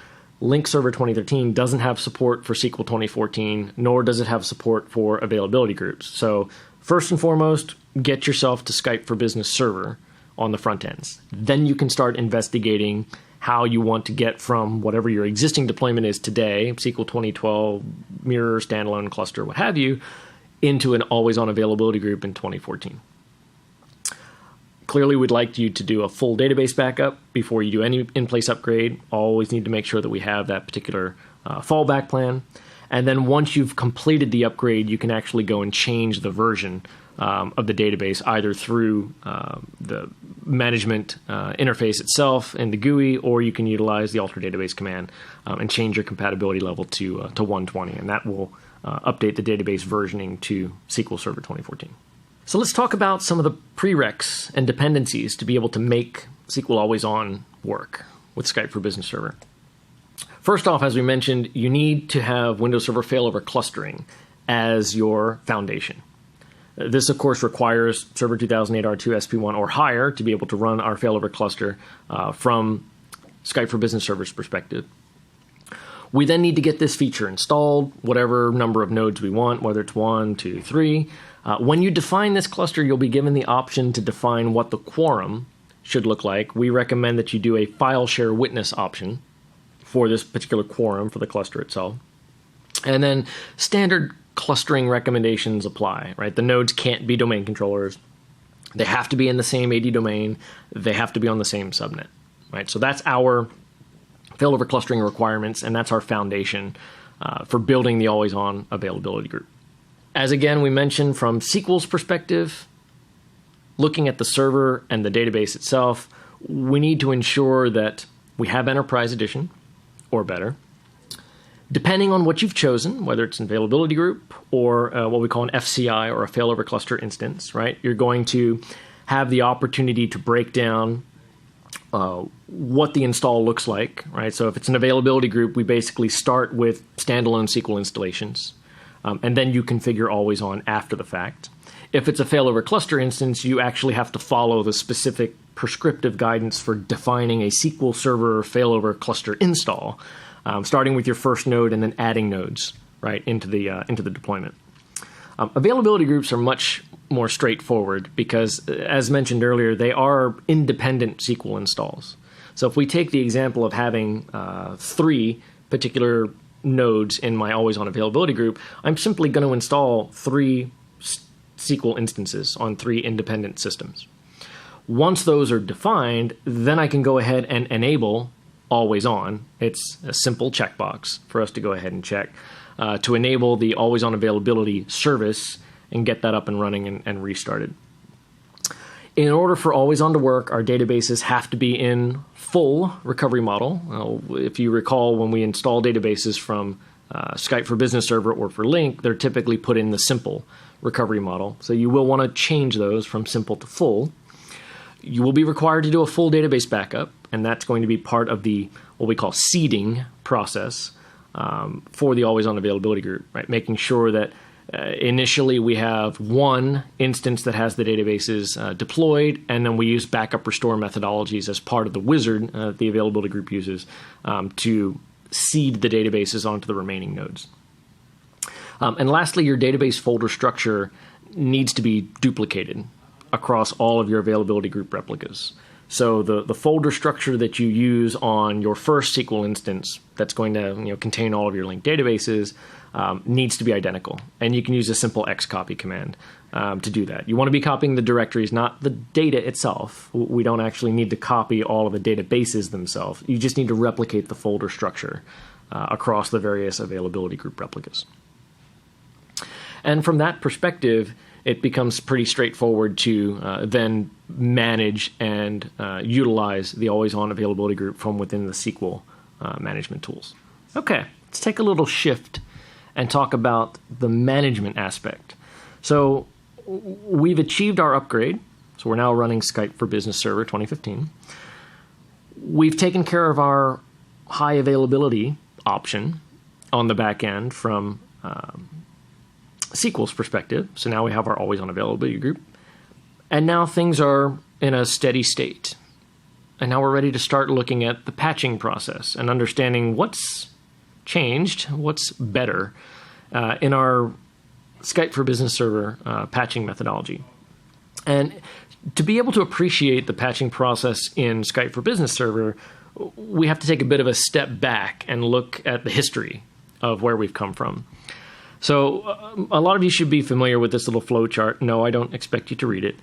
Link Server 2013 doesn't have support for SQL 2014, nor does it have support for availability groups. So first and foremost, get yourself to Skype for Business Server on the front ends. Then you can start investigating how you want to get from whatever your existing deployment is today, SQL 2012, mirror, standalone, cluster, what have you, into an always-on availability group in 2014. Clearly, we'd like you to do a full database backup before you do any in-place upgrade. Always need to make sure that we have that particular fallback plan. And then once you've completed the upgrade, you can actually go and change the version of the database, either through the management interface itself in the GUI, or you can utilize the alter database command and change your compatibility level to 120. And that will update the database versioning to SQL Server 2014. So let's talk about some of the prereqs and dependencies to be able to make SQL Always On work with Skype for Business Server. First off, as we mentioned, you need to have Windows Server failover clustering as your foundation. This, of course, requires Server 2008 R2 SP1 or higher to be able to run our failover cluster from Skype for Business Server's perspective. We then need to get this feature installed, whatever number of nodes we want, whether it's 1, 2, 3. When you define this cluster, you'll be given the option to define what the quorum should look like. We recommend that you do a file share witness option for this particular quorum for the cluster itself. And then standard clustering recommendations apply, right? The nodes can't be domain controllers. They have to be in the same AD domain. They have to be on the same subnet, right? So that's our failover clustering requirements, and that's our foundation for building the always-on availability group. As again, we mentioned from SQL's perspective, looking at the server and the database itself, we need to ensure that we have Enterprise Edition or better. Depending on what you've chosen, whether it's an availability group or what we call an FCI or a failover cluster instance, right? You're going to have the opportunity to break down what the install looks like, right? So if it's an availability group, we basically start with standalone SQL installations. and then you configure always on after the fact. If it's a failover cluster instance, you actually have to follow the specific prescriptive guidance for defining a SQL Server failover cluster install, starting with your first node and then adding nodes right into the deployment. Availability groups are much more straightforward because, as mentioned earlier, they are independent SQL installs. So if we take the example of having 3 particular nodes in my always-on availability group, I'm simply going to install 3 SQL instances on 3 independent systems. Once those are defined, then I can go ahead and enable always on. It's a simple checkbox for us to go ahead and check to enable the always on availability service and get that up and running and restarted. In order for always on to work, our databases have to be in full recovery model. If you recall, when we install databases from Skype for Business Server or for Link, they're typically put in the simple recovery model. So you will want to change those from simple to full. You will be required to do a full database backup, and that's going to be part of the what we call seeding process for the always on availability group, right? Making sure that initially we have one instance that has the databases deployed, and then we use backup restore methodologies as part of the wizard the availability group uses to seed the databases onto the remaining nodes. And lastly, your database folder structure needs to be duplicated across all of your availability group replicas. So the folder structure that you use on your first SQL instance that's going to contain all of your linked databases needs to be identical. And you can use a simple xcopy command to do that. You want to be copying the directories, not the data itself. We don't actually need to copy all of the databases themselves. You just need to replicate the folder structure across the various availability group replicas. And from that perspective, it becomes pretty straightforward to then manage and utilize the always-on availability group from within the SQL management tools. Okay, let's take a little shift and talk about the management aspect. So we've achieved our upgrade. So we're now running Skype for Business Server 2015. We've taken care of our high availability option on the back end from SQL's perspective. So now we have our always on availability group. And now things are in a steady state. And now we're ready to start looking at the patching process and understanding what's changed, what's better in our Skype for Business Server patching methodology. And to be able to appreciate the patching process in Skype for Business Server, we have to take a bit of a step back and look at the history of where we've come from. So a lot of you should be familiar with this little flow chart. No, I don't expect you to read it.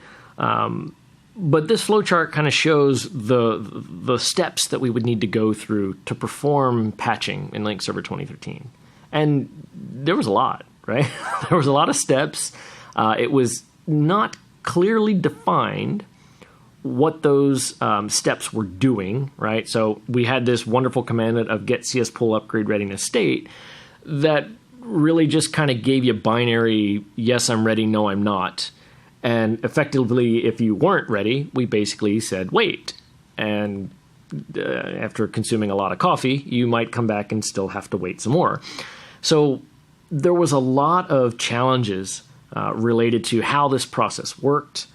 But this flow chart kind of shows the steps that we would need to go through to perform patching in Link Server 2013. And there was a lot, right? There was a lot of steps. It was not clearly defined what those steps were doing, right? So we had this wonderful command of get CS pull upgrade readiness state that really just kind of gave you binary, yes, I'm ready, no, I'm not. And effectively, if you weren't ready, we basically said, wait. And after consuming a lot of coffee, you might come back and still have to wait some more. So there was a lot of challenges related to how this process worked,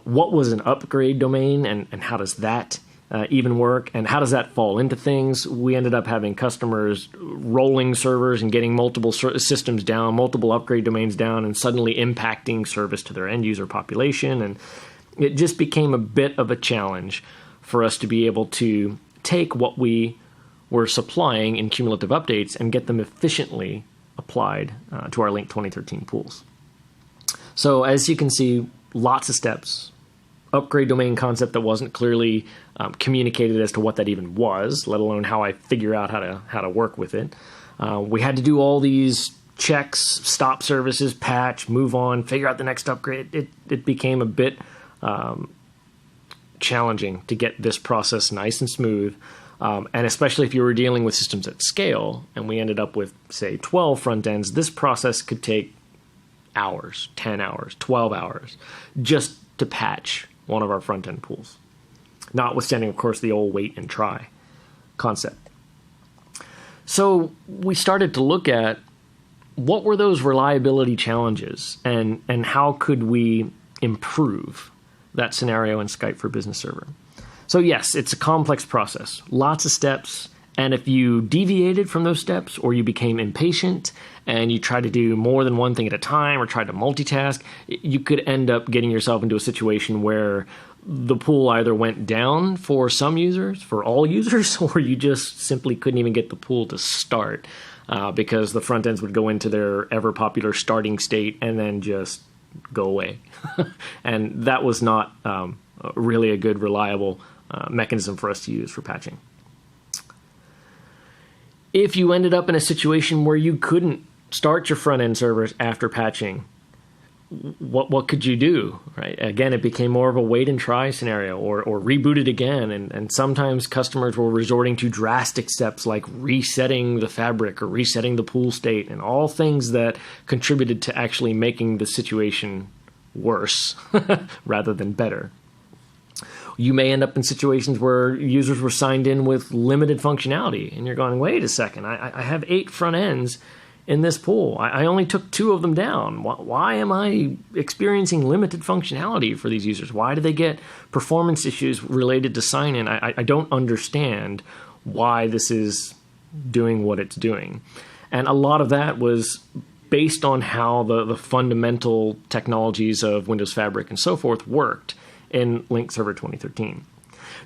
what was an upgrade domain, and how does that even work, and how does that fall into things. We ended up having customers rolling servers and getting multiple systems down, multiple upgrade domains down, and suddenly impacting service to their end user population. And it just became a bit of a challenge for us to be able to take what we were supplying in cumulative updates and get them efficiently applied to our Link 2013 pools. So as you can see, lots of steps. Upgrade domain concept that wasn't clearly communicated as to what that even was, let alone how I figure out how to work with it. We had to do all these checks, stop services, patch, move on, figure out the next upgrade. It became a bit challenging to get this process nice and smooth, and especially if you were dealing with systems at scale, and we ended up with, say, 12 front ends, this process could take hours, 10 hours, 12 hours, just to patch one of our front-end pools, notwithstanding, of course, the old wait and try concept. So we started to look at what were those reliability challenges, and how could we improve that scenario in Skype for Business Server? So yes, it's a complex process, lots of steps. And if you deviated from those steps, or you became impatient and you tried to do more than one thing at a time, or tried to multitask, you could end up getting yourself into a situation where the pool either went down for some users, for all users, or you just simply couldn't even get the pool to start because the front ends would go into their ever popular starting state and then just go away. And that was not really a good, reliable mechanism for us to use for patching. If you ended up in a situation where you couldn't start your front-end servers after patching, what could you do, right? Again, it became more of a wait and try scenario, or reboot it again. And sometimes customers were resorting to drastic steps like resetting the fabric or resetting the pool state, and all things that contributed to actually making the situation worse rather than better. You may end up in situations where users were signed in with limited functionality, and you're going, wait a second, I have 8 front ends in this pool. I only took 2 of them down. Why am I experiencing limited functionality for these users? Why do they get performance issues related to sign-in? I don't understand why this is doing what it's doing. And a lot of that was based on how the fundamental technologies of Windows Fabric and so forth worked in Link Server 2013.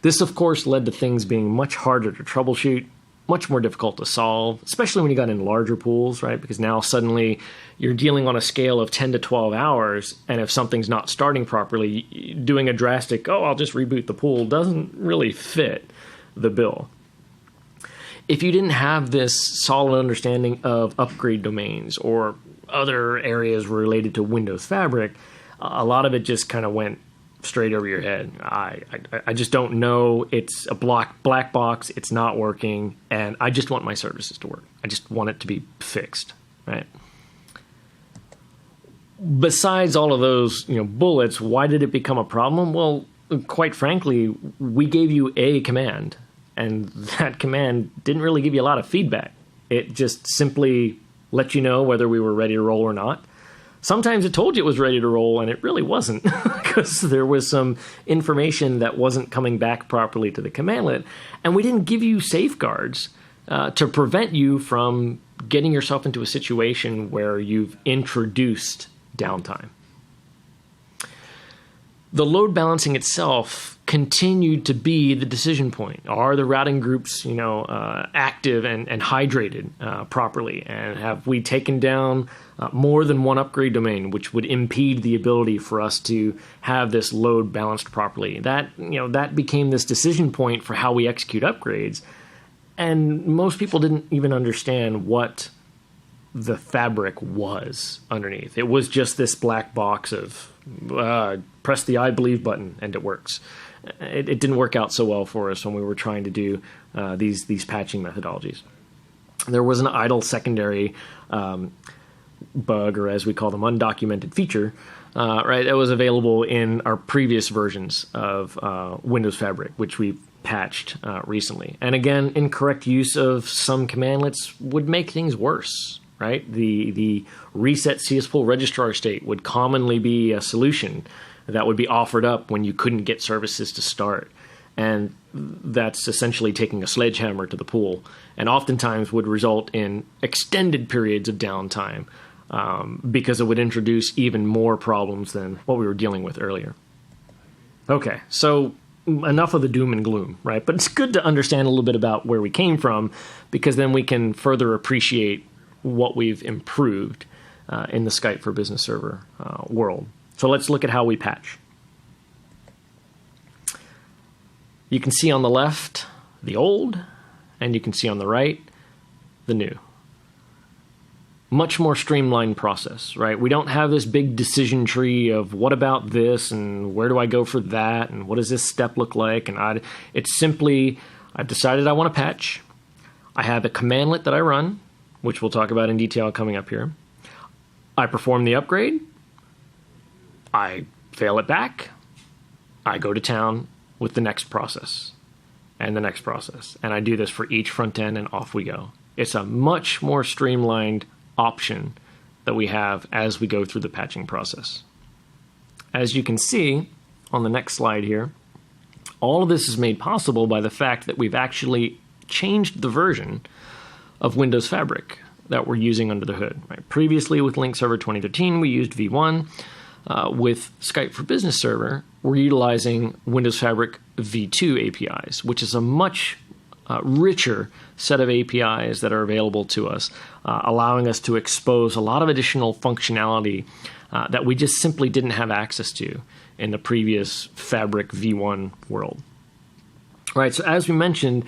This, of course, led to things being much harder to troubleshoot, much more difficult to solve, especially when you got in larger pools, right? Because now suddenly you're dealing on a scale of 10 to 12 hours, and if something's not starting properly, doing a drastic, I'll just reboot the pool, doesn't really fit the bill. If you didn't have this solid understanding of upgrade domains or other areas related to Windows Fabric, a lot of it just kind of went straight over your head. I just don't know. It's a black box. It's not working, and I just want my services to work. I just want it to be fixed, right? Besides all of those, bullets, why did it become a problem? Well, quite frankly, we gave you a command, and that command didn't really give you a lot of feedback. It just simply let you know whether we were ready to roll or not. Sometimes it told you it was ready to roll, and it really wasn't, because there was some information that wasn't coming back properly to the commandlet, and we didn't give you safeguards to prevent you from getting yourself into a situation where you've introduced downtime. The load balancing itself continued to be the decision point. Are the routing groups, active and hydrated properly? And have we taken down more than one upgrade domain, which would impede the ability for us to have this load balanced properly? That became this decision point for how we execute upgrades. And most people didn't even understand what the fabric was underneath. It was just this black box of press the I believe button and it works. It didn't work out so well for us when we were trying to do these patching methodologies. There was an idle secondary bug, or as we call them, undocumented feature, right? That was available in our previous versions of Windows Fabric, which we patched recently. And again, incorrect use of some commandlets would make things worse. Right? The reset CSPool registrar state would commonly be a solution that would be offered up when you couldn't get services to start. And that's essentially taking a sledgehammer to the pool, and oftentimes would result in extended periods of downtime because it would introduce even more problems than what we were dealing with earlier. Okay, so enough of the doom and gloom, right? But it's good to understand a little bit about where we came from, because then we can further appreciate what we've improved in the Skype for Business Server world. So let's look at how we patch. You can see on the left the old, and you can see on the right the new. Much more streamlined process, right? We don't have this big decision tree of what about this, and where do I go for that, and what does this step look like? And it's simply, I've decided I want to patch. I have a commandlet that I run, which we'll talk about in detail coming up here. I perform the upgrade. I fail it back. I go to town with the next process and the next process. And I do this for each front end, and off we go. It's a much more streamlined option that we have as we go through the patching process. As you can see on the next slide here, all of this is made possible by the fact that we've actually changed the version of Windows Fabric that we're using under the hood. Right? Previously with Link Server 2013, we used V1. With Skype for Business Server, we're utilizing Windows Fabric V2 APIs, which is a much richer set of APIs that are available to us, allowing us to expose a lot of additional functionality that we just simply didn't have access to in the previous Fabric V1 world. All right, so as we mentioned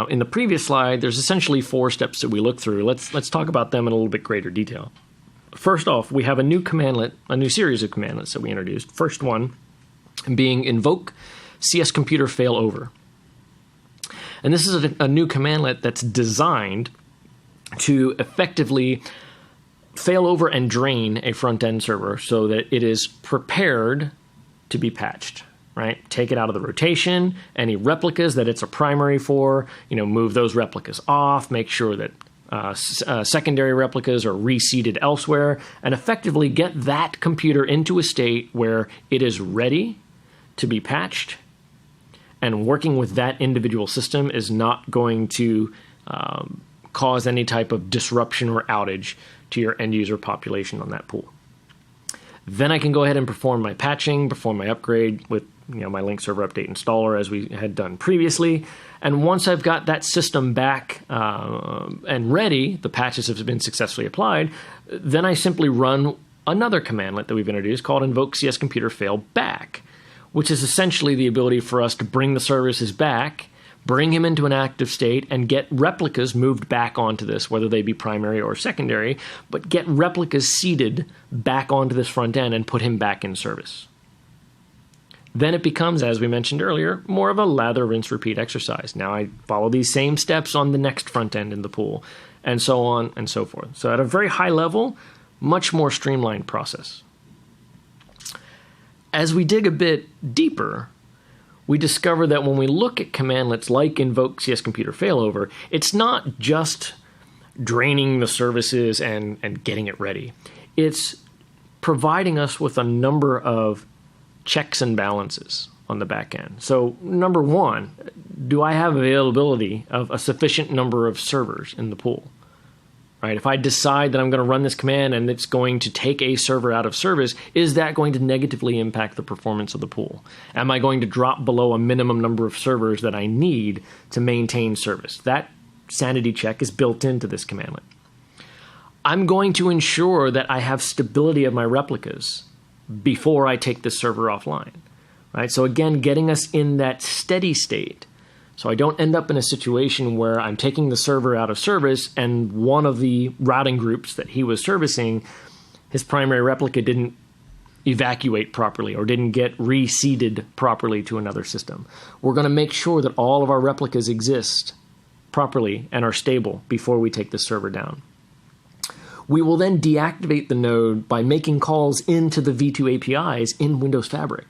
in the previous slide, there's essentially 4 steps that we look through. Let's talk about them in a little bit greater detail. First off, we have a new commandlet, a new series of commandlets that we introduced. First one being invoke CS computer failover. And this is a new commandlet that's designed to effectively fail over and drain a front-end server so that it is prepared to be patched, right? Take it out of the rotation, any replicas that it's a primary for, move those replicas off, make sure that secondary replicas are reseeded elsewhere, and effectively get that computer into a state where it is ready to be patched, and working with that individual system is not going to cause any type of disruption or outage to your end user population on that pool. Then I can go ahead and perform my patching, perform my upgrade with my Link Server Update installer as we had done previously. And once I've got that system back and ready, the patches have been successfully applied, then I simply run another commandlet that we've introduced called invoke CS computer fail back, which is essentially the ability for us to bring the services back, bring him into an active state, and get replicas moved back onto this, whether they be primary or secondary, but get replicas seeded back onto this front end and put him back in service. Then it becomes, as we mentioned earlier, more of a lather, rinse, repeat exercise. Now I follow these same steps on the next front end in the pool, and so on and so forth. So at a very high level, much more streamlined process. As we dig a bit deeper, we discover that when we look at commandlets like invoke CS computer failover, it's not just draining the services and getting it ready. It's providing us with a number of checks and balances on the back end. So number one, do I have availability of a sufficient number of servers in the pool? Right? If I decide that I'm going to run this command and it's going to take a server out of service, is that going to negatively impact the performance of the pool? Am I going to drop below a minimum number of servers that I need to maintain service? That sanity check is built into this commandlet. I'm going to ensure that I have stability of my replicas before I take this server offline. Right? So again, getting us in that steady state. So I don't end up in a situation where I'm taking the server out of service and one of the routing groups that he was servicing, his primary replica didn't evacuate properly or didn't get reseeded properly to another system. We're going to make sure that all of our replicas exist properly and are stable before we take the server down. We will then deactivate the node by making calls into the V2 APIs in Windows Fabric.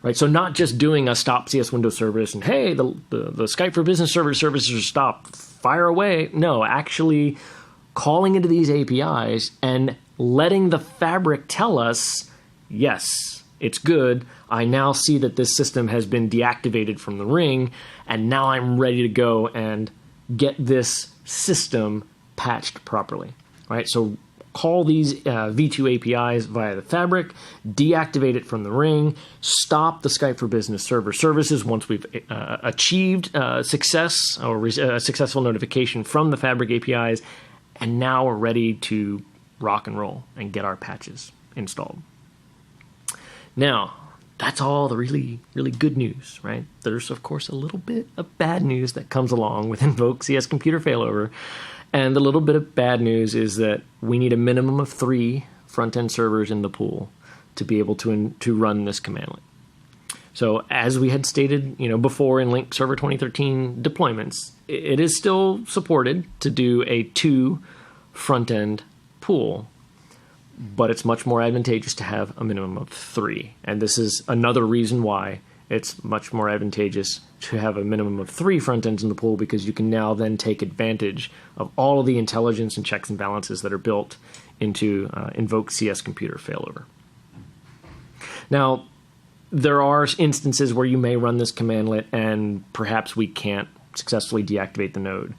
Right, so not just doing a stop CS Windows service and, hey, the Skype for Business Server services are stopped, fire away. No, actually calling into these APIs and letting the Fabric tell us, yes, it's good. I now see that this system has been deactivated from the ring, and now I'm ready to go and get this system patched properly. Right, so call these V2 APIs via the Fabric, deactivate it from the ring, stop the Skype for Business Server services once we've achieved success or a successful notification from the Fabric APIs, and now we're ready to rock and roll and get our patches installed. Now, that's all the really, really good news, right? There's, of course, a little bit of bad news that comes along with invoke CS computer failover. And the little bit of bad news is that we need a minimum of 3 front-end servers in the pool to be able to run this commandlet. So as we had stated, before in Link Server 2013 deployments, it is still supported to do a 2 front-end pool, but it's much more advantageous to have a minimum of 3. And this is another reason why it's much more advantageous to have a minimum of 3 front ends in the pool, because you can now then take advantage of all of the intelligence and checks and balances that are built into Invoke CS Computer failover. Now, there are instances where you may run this commandlet and perhaps we can't successfully deactivate the node,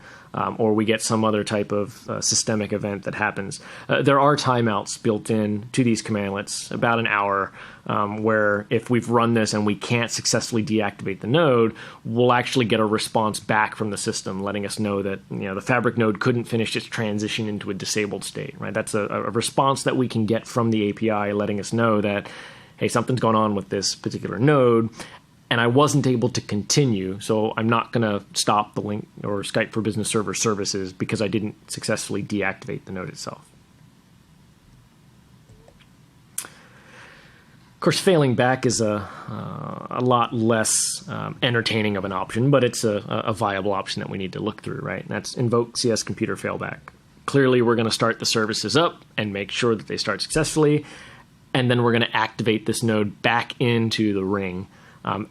or we get some other type of systemic event that happens. There are timeouts built in to these commandlets, about an hour, where if we've run this and we can't successfully deactivate the node, we'll actually get a response back from the system letting us know that the Fabric node couldn't finish its transition into a disabled state. Right? That's a response that we can get from the API letting us know that, hey, something's going on with this particular node, and I wasn't able to continue, so I'm not going to stop the link or Skype for Business Server services because I didn't successfully deactivate the node itself. Of course, failing back is a lot less entertaining of an option, but it's a viable option that we need to look through, right? And that's Invoke CS Computer Failback. Clearly, we're going to start the services up and make sure that they start successfully, and then we're going to activate this node back into the ring.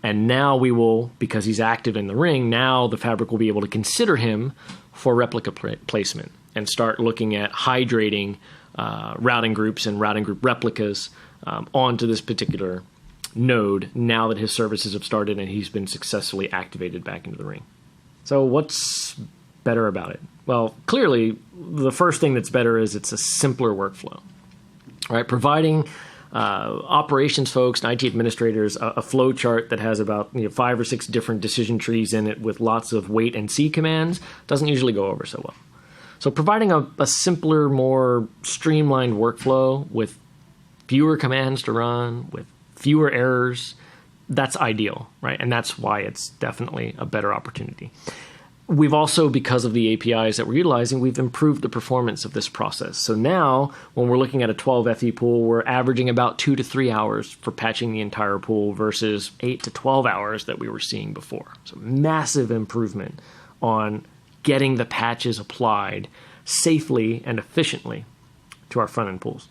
And now we will, because he's active in the ring, now the Fabric will be able to consider him for replica placement and start looking at hydrating routing groups and routing group replicas onto this particular node now that his services have started and he's been successfully activated back into the ring. So what's better about it? Well, clearly, the first thing that's better is it's a simpler workflow, right? Providing operations folks and IT administrators a flow chart that has about 5 or 6 different decision trees in it with lots of wait and see commands doesn't usually go over so well. So providing a simpler, more streamlined workflow with fewer commands to run, with fewer errors, that's ideal, right? And that's why it's definitely a better opportunity. We've also, because of the APIs that we're utilizing, we've improved the performance of this process. So now, when we're looking at a 12 FE pool, we're averaging about 2 to 3 hours for patching the entire pool versus 8 to 12 hours that we were seeing before. So massive improvement on getting the patches applied safely and efficiently to our front-end pools.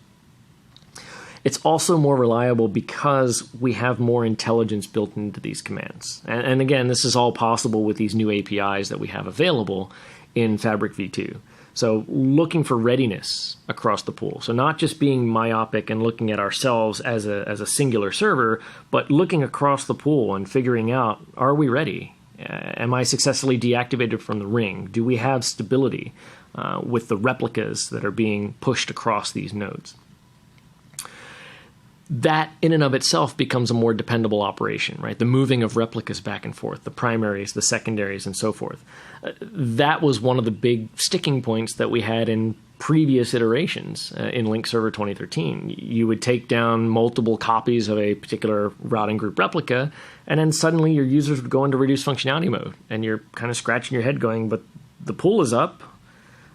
It's also more reliable because we have more intelligence built into these commands. And again, this is all possible with these new APIs that we have available in Fabric v2. So looking for readiness across the pool. So not just being myopic and looking at ourselves as a singular server, but looking across the pool and figuring out, are we ready? Am I successfully deactivated from the ring? Do we have stability with the replicas that are being pushed across these nodes? That in and of itself becomes a more dependable operation, right? The moving of replicas back and forth, the primaries, the secondaries, and so forth. That was one of the big sticking points that we had in previous iterations in Link Server 2013. You would take down multiple copies of a particular routing group replica, and then suddenly your users would go into reduced functionality mode, and you're kind of scratching your head going, but the pool is up.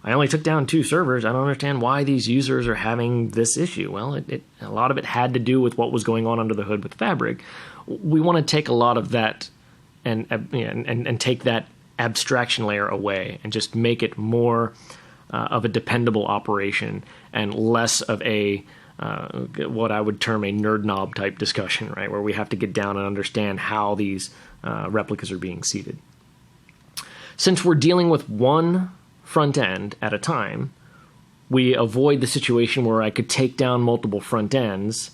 I only took down 2 servers. I don't understand why these users are having this issue. Well, a lot of it had to do with what was going on under the hood with Fabric. We want to take a lot of that and take that abstraction layer away and just make it more of a dependable operation and less of a what I would term a nerd knob type discussion, right, where we have to get down and understand how these replicas are being seeded. Since we're dealing with one front end at a time, we avoid the situation where I could take down multiple front ends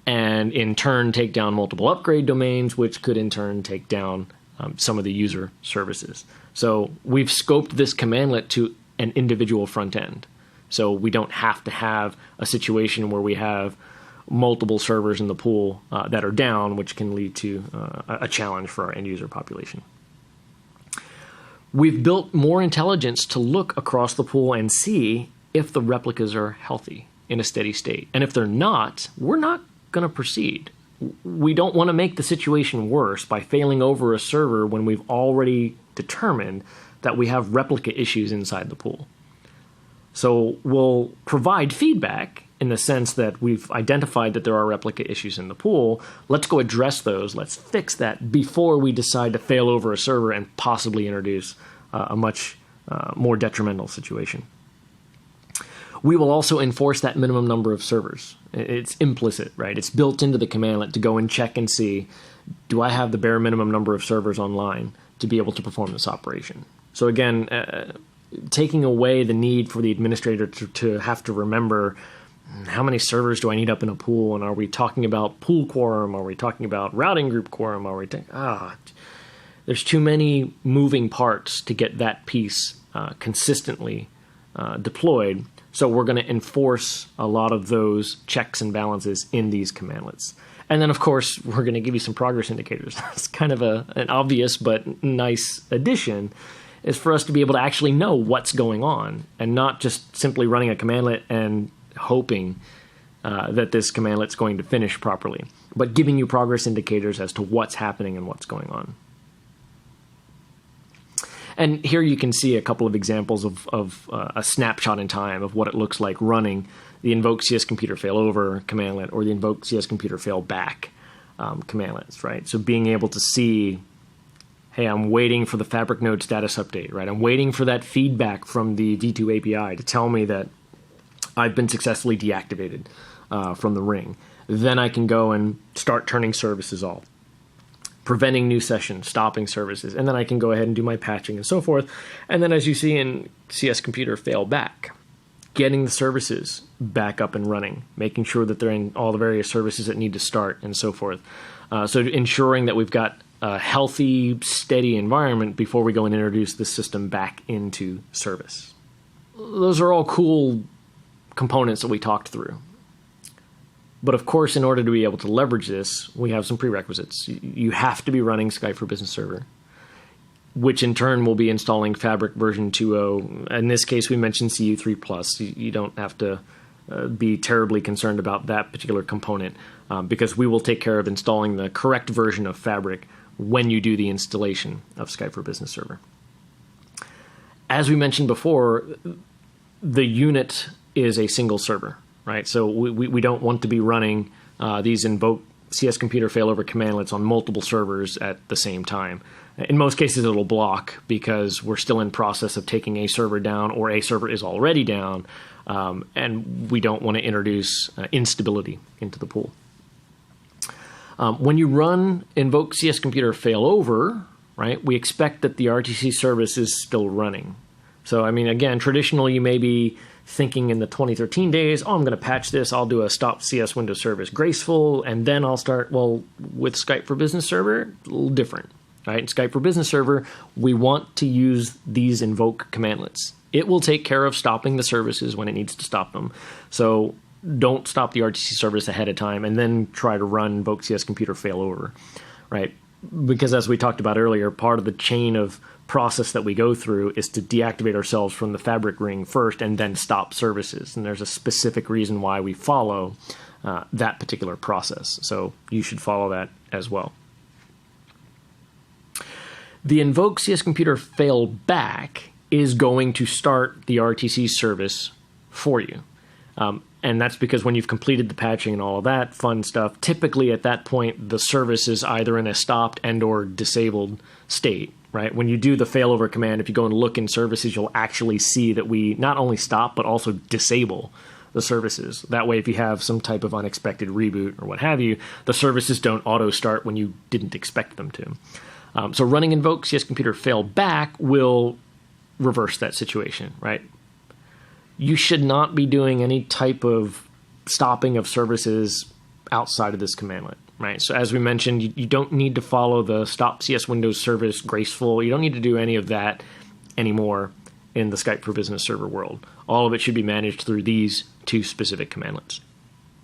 and in turn take down multiple upgrade domains, which could in turn take down some of the user services. So we've scoped this commandlet to an individual front end. So we don't have to have a situation where we have multiple servers in the pool that are down, which can lead to a challenge for our end user population. We've built more intelligence to look across the pool and see if the replicas are healthy in a steady state. And if they're not, we're not going to proceed. We don't want to make the situation worse by failing over a server when we've already determined that we have replica issues inside the pool. So we'll provide feedback in the sense that we've identified that there are replica issues in the pool. Let's go address those. Let's fix that before we decide to fail over a server and possibly introduce a much more detrimental situation. We will also enforce that minimum number of servers. It's implicit, right? It's built into the commandlet to go and check and see do I have the bare minimum number of servers online to be able to perform this operation? So again, taking away the need for the administrator to have to remember how many servers do I need up in a pool, and are we talking about pool quorum? Are we talking about routing group quorum? There's too many moving parts to get that piece consistently deployed. So we're going to enforce a lot of those checks and balances in these commandlets. And then, of course, we're going to give you some progress indicators. That's kind of an obvious but nice addition, is for us to be able to actually know what's going on and not just simply running a commandlet and hoping that this commandlet's going to finish properly, but giving you progress indicators as to what's happening and what's going on. And here you can see a couple of examples of a snapshot in time of what it looks like running the invoke CS computer failover commandlet or the invoke CS computer failback commandlets, right? So being able to see, hey, I'm waiting for the Fabric node status update, right? I'm waiting for that feedback from the V2 API to tell me that I've been successfully deactivated from the ring. Then I can go and start turning services off, preventing new sessions, stopping services, and then I can go ahead and do my patching and so forth. And then as you see in CS Computer Failback, getting the services back up and running, making sure that they're in all the various services that need to start and so forth. So ensuring that we've got a healthy, steady environment before we go and introduce the system back into service. Those are all cool components that we talked through. But of course, in order to be able to leverage this, we have some prerequisites. You have to be running Skype for Business Server, which in turn will be installing Fabric version 2.0. In this case, we mentioned CU3+. You don't have to be terribly concerned about that particular component because we will take care of installing the correct version of Fabric when you do the installation of Skype for Business Server. As we mentioned before, the unit is a single server. Right, so we don't want to be running these invoke CS computer failover commandlets on multiple servers at the same time. In most cases, it'll block because we're still in process of taking a server down, or a server is already down, and we don't want to introduce instability into the pool. When you run invoke CS computer failover, right, we expect that the RTC service is still running. So, I mean, again, traditionally, you may be thinking in the 2013 days, I'm going to patch this, I'll do a stop CS Windows service graceful, and then I'll start, well, with Skype for Business Server, a little different, right? In Skype for Business Server, we want to use these invoke commandlets. It will take care of stopping the services when it needs to stop them. So don't stop the RTC service ahead of time and then try to run invoke CS computer failover, right? Because as we talked about earlier, part of the chain of process that we go through is to deactivate ourselves from the Fabric ring first and then stop services. And there's a specific reason why we follow that particular process. So you should follow that as well. The invoke CS computer failback is going to start the RTC service for you. And that's because when you've completed the patching and all of that fun stuff, typically at that point, the service is either in a stopped and or disabled state, right? When you do the failover command, if you go and look in services, you'll actually see that we not only stop, but also disable the services. That way, if you have some type of unexpected reboot or what have you, the services don't auto-start when you didn't expect them to. So running invoke CS computer failback will reverse that situation, right? You should not be doing any type of stopping of services outside of this commandlet, right? So as we mentioned, you don't need to follow the stop CS Windows service graceful. You don't need to do any of that anymore in the Skype for Business Server world. All of it should be managed through these two specific commandlets.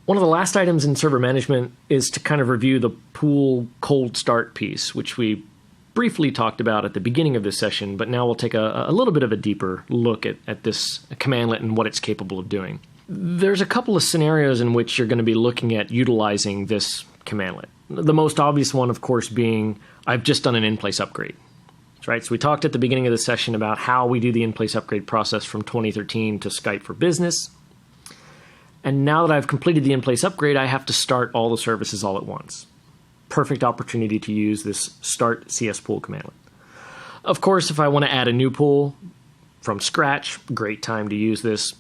One of the last items in server management is to kind of review the pool cold start piece, which we briefly talked about at the beginning of this session, but now we'll take a little bit of a deeper look at this commandlet and what it's capable of doing. There's a couple of scenarios in which you're going to be looking at utilizing this commandlet. The most obvious one, of course, being I've just done an in-place upgrade. Right? So we talked at the beginning of the session about how we do the in-place upgrade process from 2013 to Skype for Business. And now that I've completed the in-place upgrade, I have to start all the services all at once. Perfect opportunity to use this start CS pool commandlet. Of course, if I want to add a new pool from scratch, great time to use this.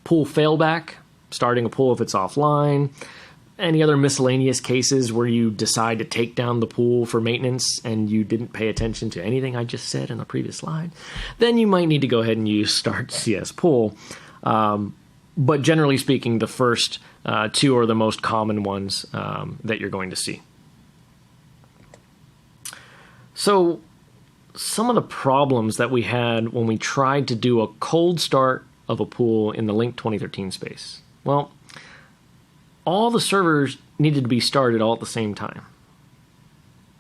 Pool failback, starting a pool if it's offline. any other miscellaneous cases where you decide to take down the pool for maintenance and you didn't pay attention to anything I just said in the previous slide, then you might need to go ahead and use Start CS Pool. But generally speaking, the first two are the most common ones that you're going to see. So some of the problems that we had when we tried to do a cold start of a pool in the Link 2013 space. Well, all the servers needed to be started all at the same time,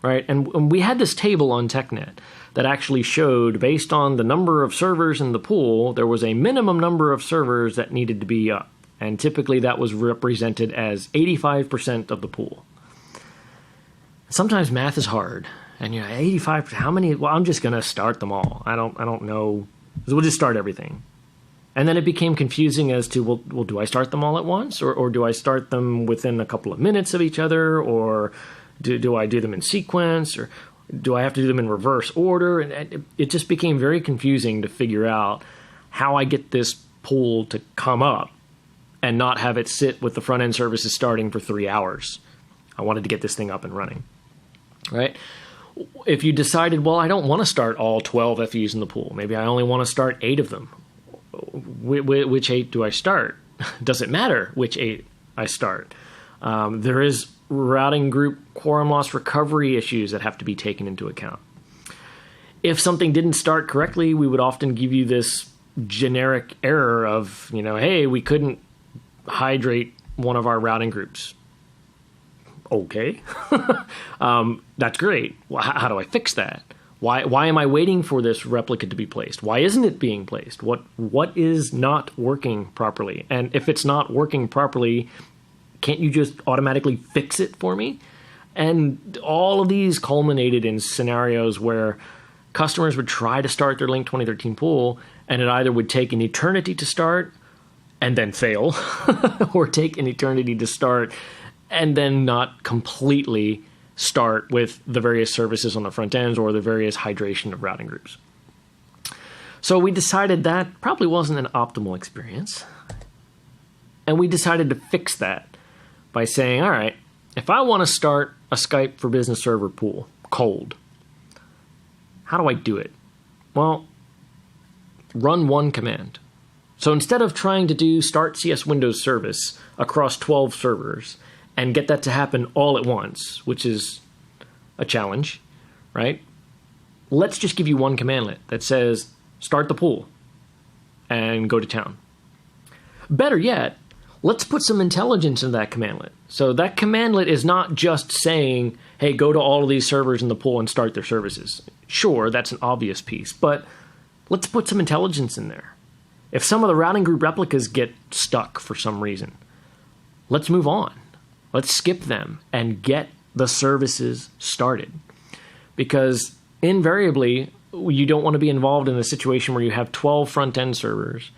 right? And we had this table on TechNet that actually showed, based on the number of servers in the pool, there was a minimum number of servers that needed to be up. And typically that was represented as 85% of the pool. Sometimes math is hard. And 85%, how many? Well, I'm just going to start them all. I don't know. We'll just start everything. And then it became confusing as to, well, do I start them all at once? Or do I start them within a couple of minutes of each other? Or do I do them in sequence? Or do I have to do them in reverse order? And it just became very confusing to figure out how I get this pool to come up and not have it sit with the front-end services starting for 3 hours. I wanted to get this thing up and running, right? If you decided, well, I don't want to start all 12 FEs in the pool. Maybe I only want to start 8 of them. Which 8 do I start? Does it matter which 8 I start? There is routing group quorum loss recovery issues that have to be taken into account. If something didn't start correctly, we would often give you this generic error of, hey, we couldn't hydrate one of our routing groups. Okay, that's great. Well, how do I fix that? Why am I waiting for this replica to be placed? Why isn't it being placed? What is not working properly? And if it's not working properly, can't you just automatically fix it for me? And all of these culminated in scenarios where customers would try to start their Link 2013 pool, and it either would take an eternity to start and then fail, or take an eternity to start and then not completely start with the various services on the front ends or the various hydration of routing groups. So we decided that probably wasn't an optimal experience. And we decided to fix that by saying, all right, if I want to start a Skype for Business server pool cold, how do I do it? Well, run one command. So instead of trying to do start CS Windows service across 12 servers and get that to happen all at once, which is a challenge, right? Let's just give you one commandlet that says, start the pool and go to town. Better yet, let's put some intelligence in that commandlet. So that commandlet is not just saying, hey, go to all of these servers in the pool and start their services. Sure, that's an obvious piece, but let's put some intelligence in there. If some of the routing group replicas get stuck for some reason, let's move on. Let's skip them and get the services started. Because invariably, you don't want to be involved in a situation where you have 12 front-end servers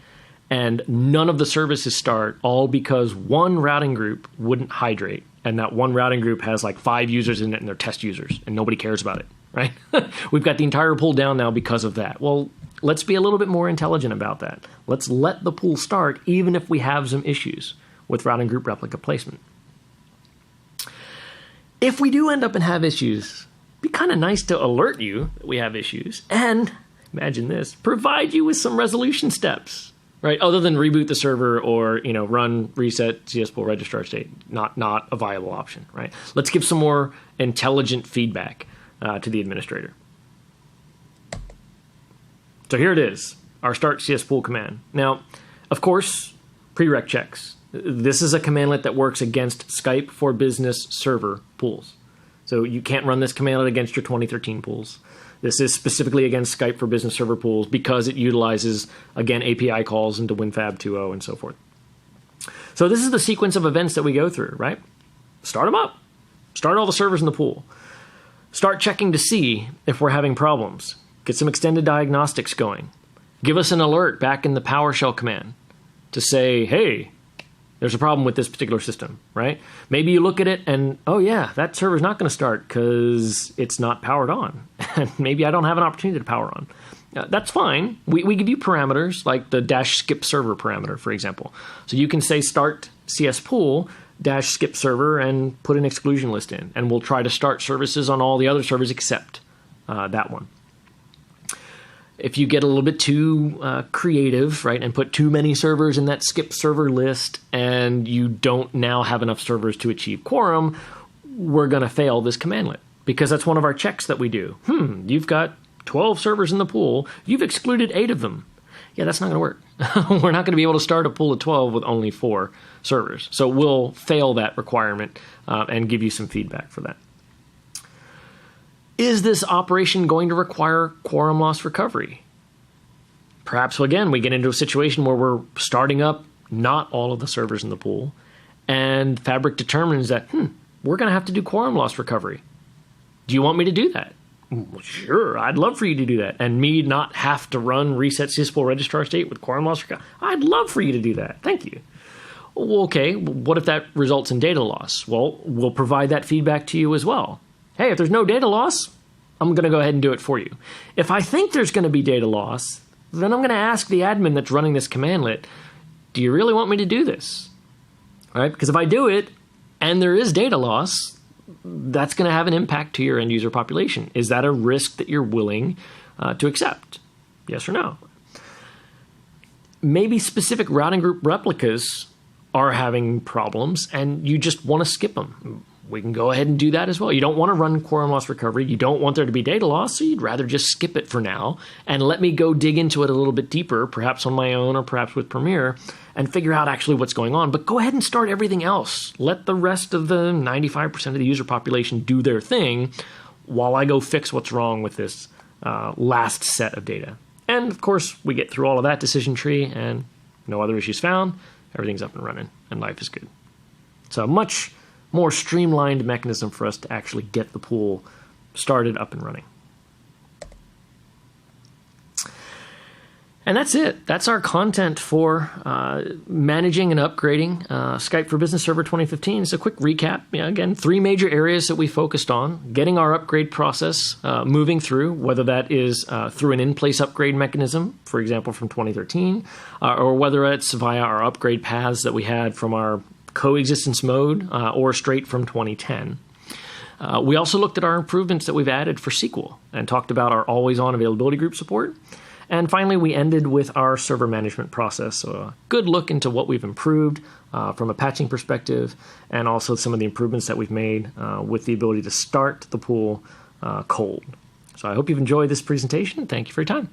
and none of the services start, all because one routing group wouldn't hydrate. And that one routing group has like 5 users in it and they're test users and nobody cares about it, right? We've got the entire pool down now because of that. Well, let's be a little bit more intelligent about that. Let's let the pool start even if we have some issues with routing group replica placement. If we do end up and have issues, it'd be kind of nice to alert you that we have issues and, imagine this, provide you with some resolution steps, right? Other than reboot the server or, run reset CS pool registrar state, not a viable option, right? Let's give some more intelligent feedback to the administrator. So here it is, our start CS pool command. Now, of course, prereq checks. This is a commandlet that works against Skype for Business server pools. So you can't run this commandlet against your 2013 pools. This is specifically against Skype for Business server pools because it utilizes, again, API calls into WinFab 2.0 and so forth. So this is the sequence of events that we go through, right? Start them up. Start all the servers in the pool. Start checking to see if we're having problems. Get some extended diagnostics going. Give us an alert back in the PowerShell command to say, hey, there's a problem with this particular system, right? Maybe you look at it and, oh yeah, that server's not going to start because it's not powered on. And maybe I don't have an opportunity to power on. That's fine. We give you parameters like the -skip server parameter, for example. So you can say start CS pool, skip server and put an exclusion list in. And we'll try to start services on all the other servers except that one. If you get a little bit too creative, right, and put too many servers in that skip server list and you don't now have enough servers to achieve quorum, we're going to fail this commandlet, because that's one of our checks that we do. You've got 12 servers in the pool. You've excluded 8 of them. Yeah, that's not going to work. We're not going to be able to start a pool of 12 with only 4 servers. So we'll fail that requirement and give you some feedback for that. Is this operation going to require quorum loss recovery? Perhaps, again, we get into a situation where we're starting up not all of the servers in the pool, and Fabric determines that, we're going to have to do quorum loss recovery. Do you want me to do that? Well, sure, I'd love for you to do that. And me not have to run reset syspool registrar state with quorum loss recovery? I'd love for you to do that. Thank you. Well, okay, what if that results in data loss? Well, we'll provide that feedback to you as well. Hey, if there's no data loss, I'm going to go ahead and do it for you. If I think there's going to be data loss, then I'm going to ask the admin that's running this commandlet, do you really want me to do this? All right? Because if I do it and there is data loss, that's going to have an impact to your end user population. Is that a risk that you're willing to accept? Yes or no? Maybe specific routing group replicas are having problems and you just want to skip them. We can go ahead and do that as well. You don't want to run quorum loss recovery. You don't want there to be data loss, so you'd rather just skip it for now and let me go dig into it a little bit deeper, perhaps on my own or perhaps with Premier, and figure out actually what's going on. But go ahead and start everything else. Let the rest of the 95% of the user population do their thing while I go fix what's wrong with this last set of data. And, of course, we get through all of that decision tree and no other issues found. Everything's up and running, and life is good. So much more streamlined mechanism for us to actually get the pool started up and running. And that's it. That's our content for managing and upgrading Skype for Business Server 2015. So a quick recap. Again, 3 major areas that we focused on. Getting our upgrade process moving through, whether that is through an in-place upgrade mechanism, for example, from 2013, or whether it's via our upgrade paths that we had from our coexistence mode or straight from 2010. We also looked at our improvements that we've added for SQL and talked about our always-on availability group support. And finally, we ended with our server management process. So a good look into what we've improved from a patching perspective and also some of the improvements that we've made with the ability to start the pool cold. So I hope you've enjoyed this presentation. Thank you for your time.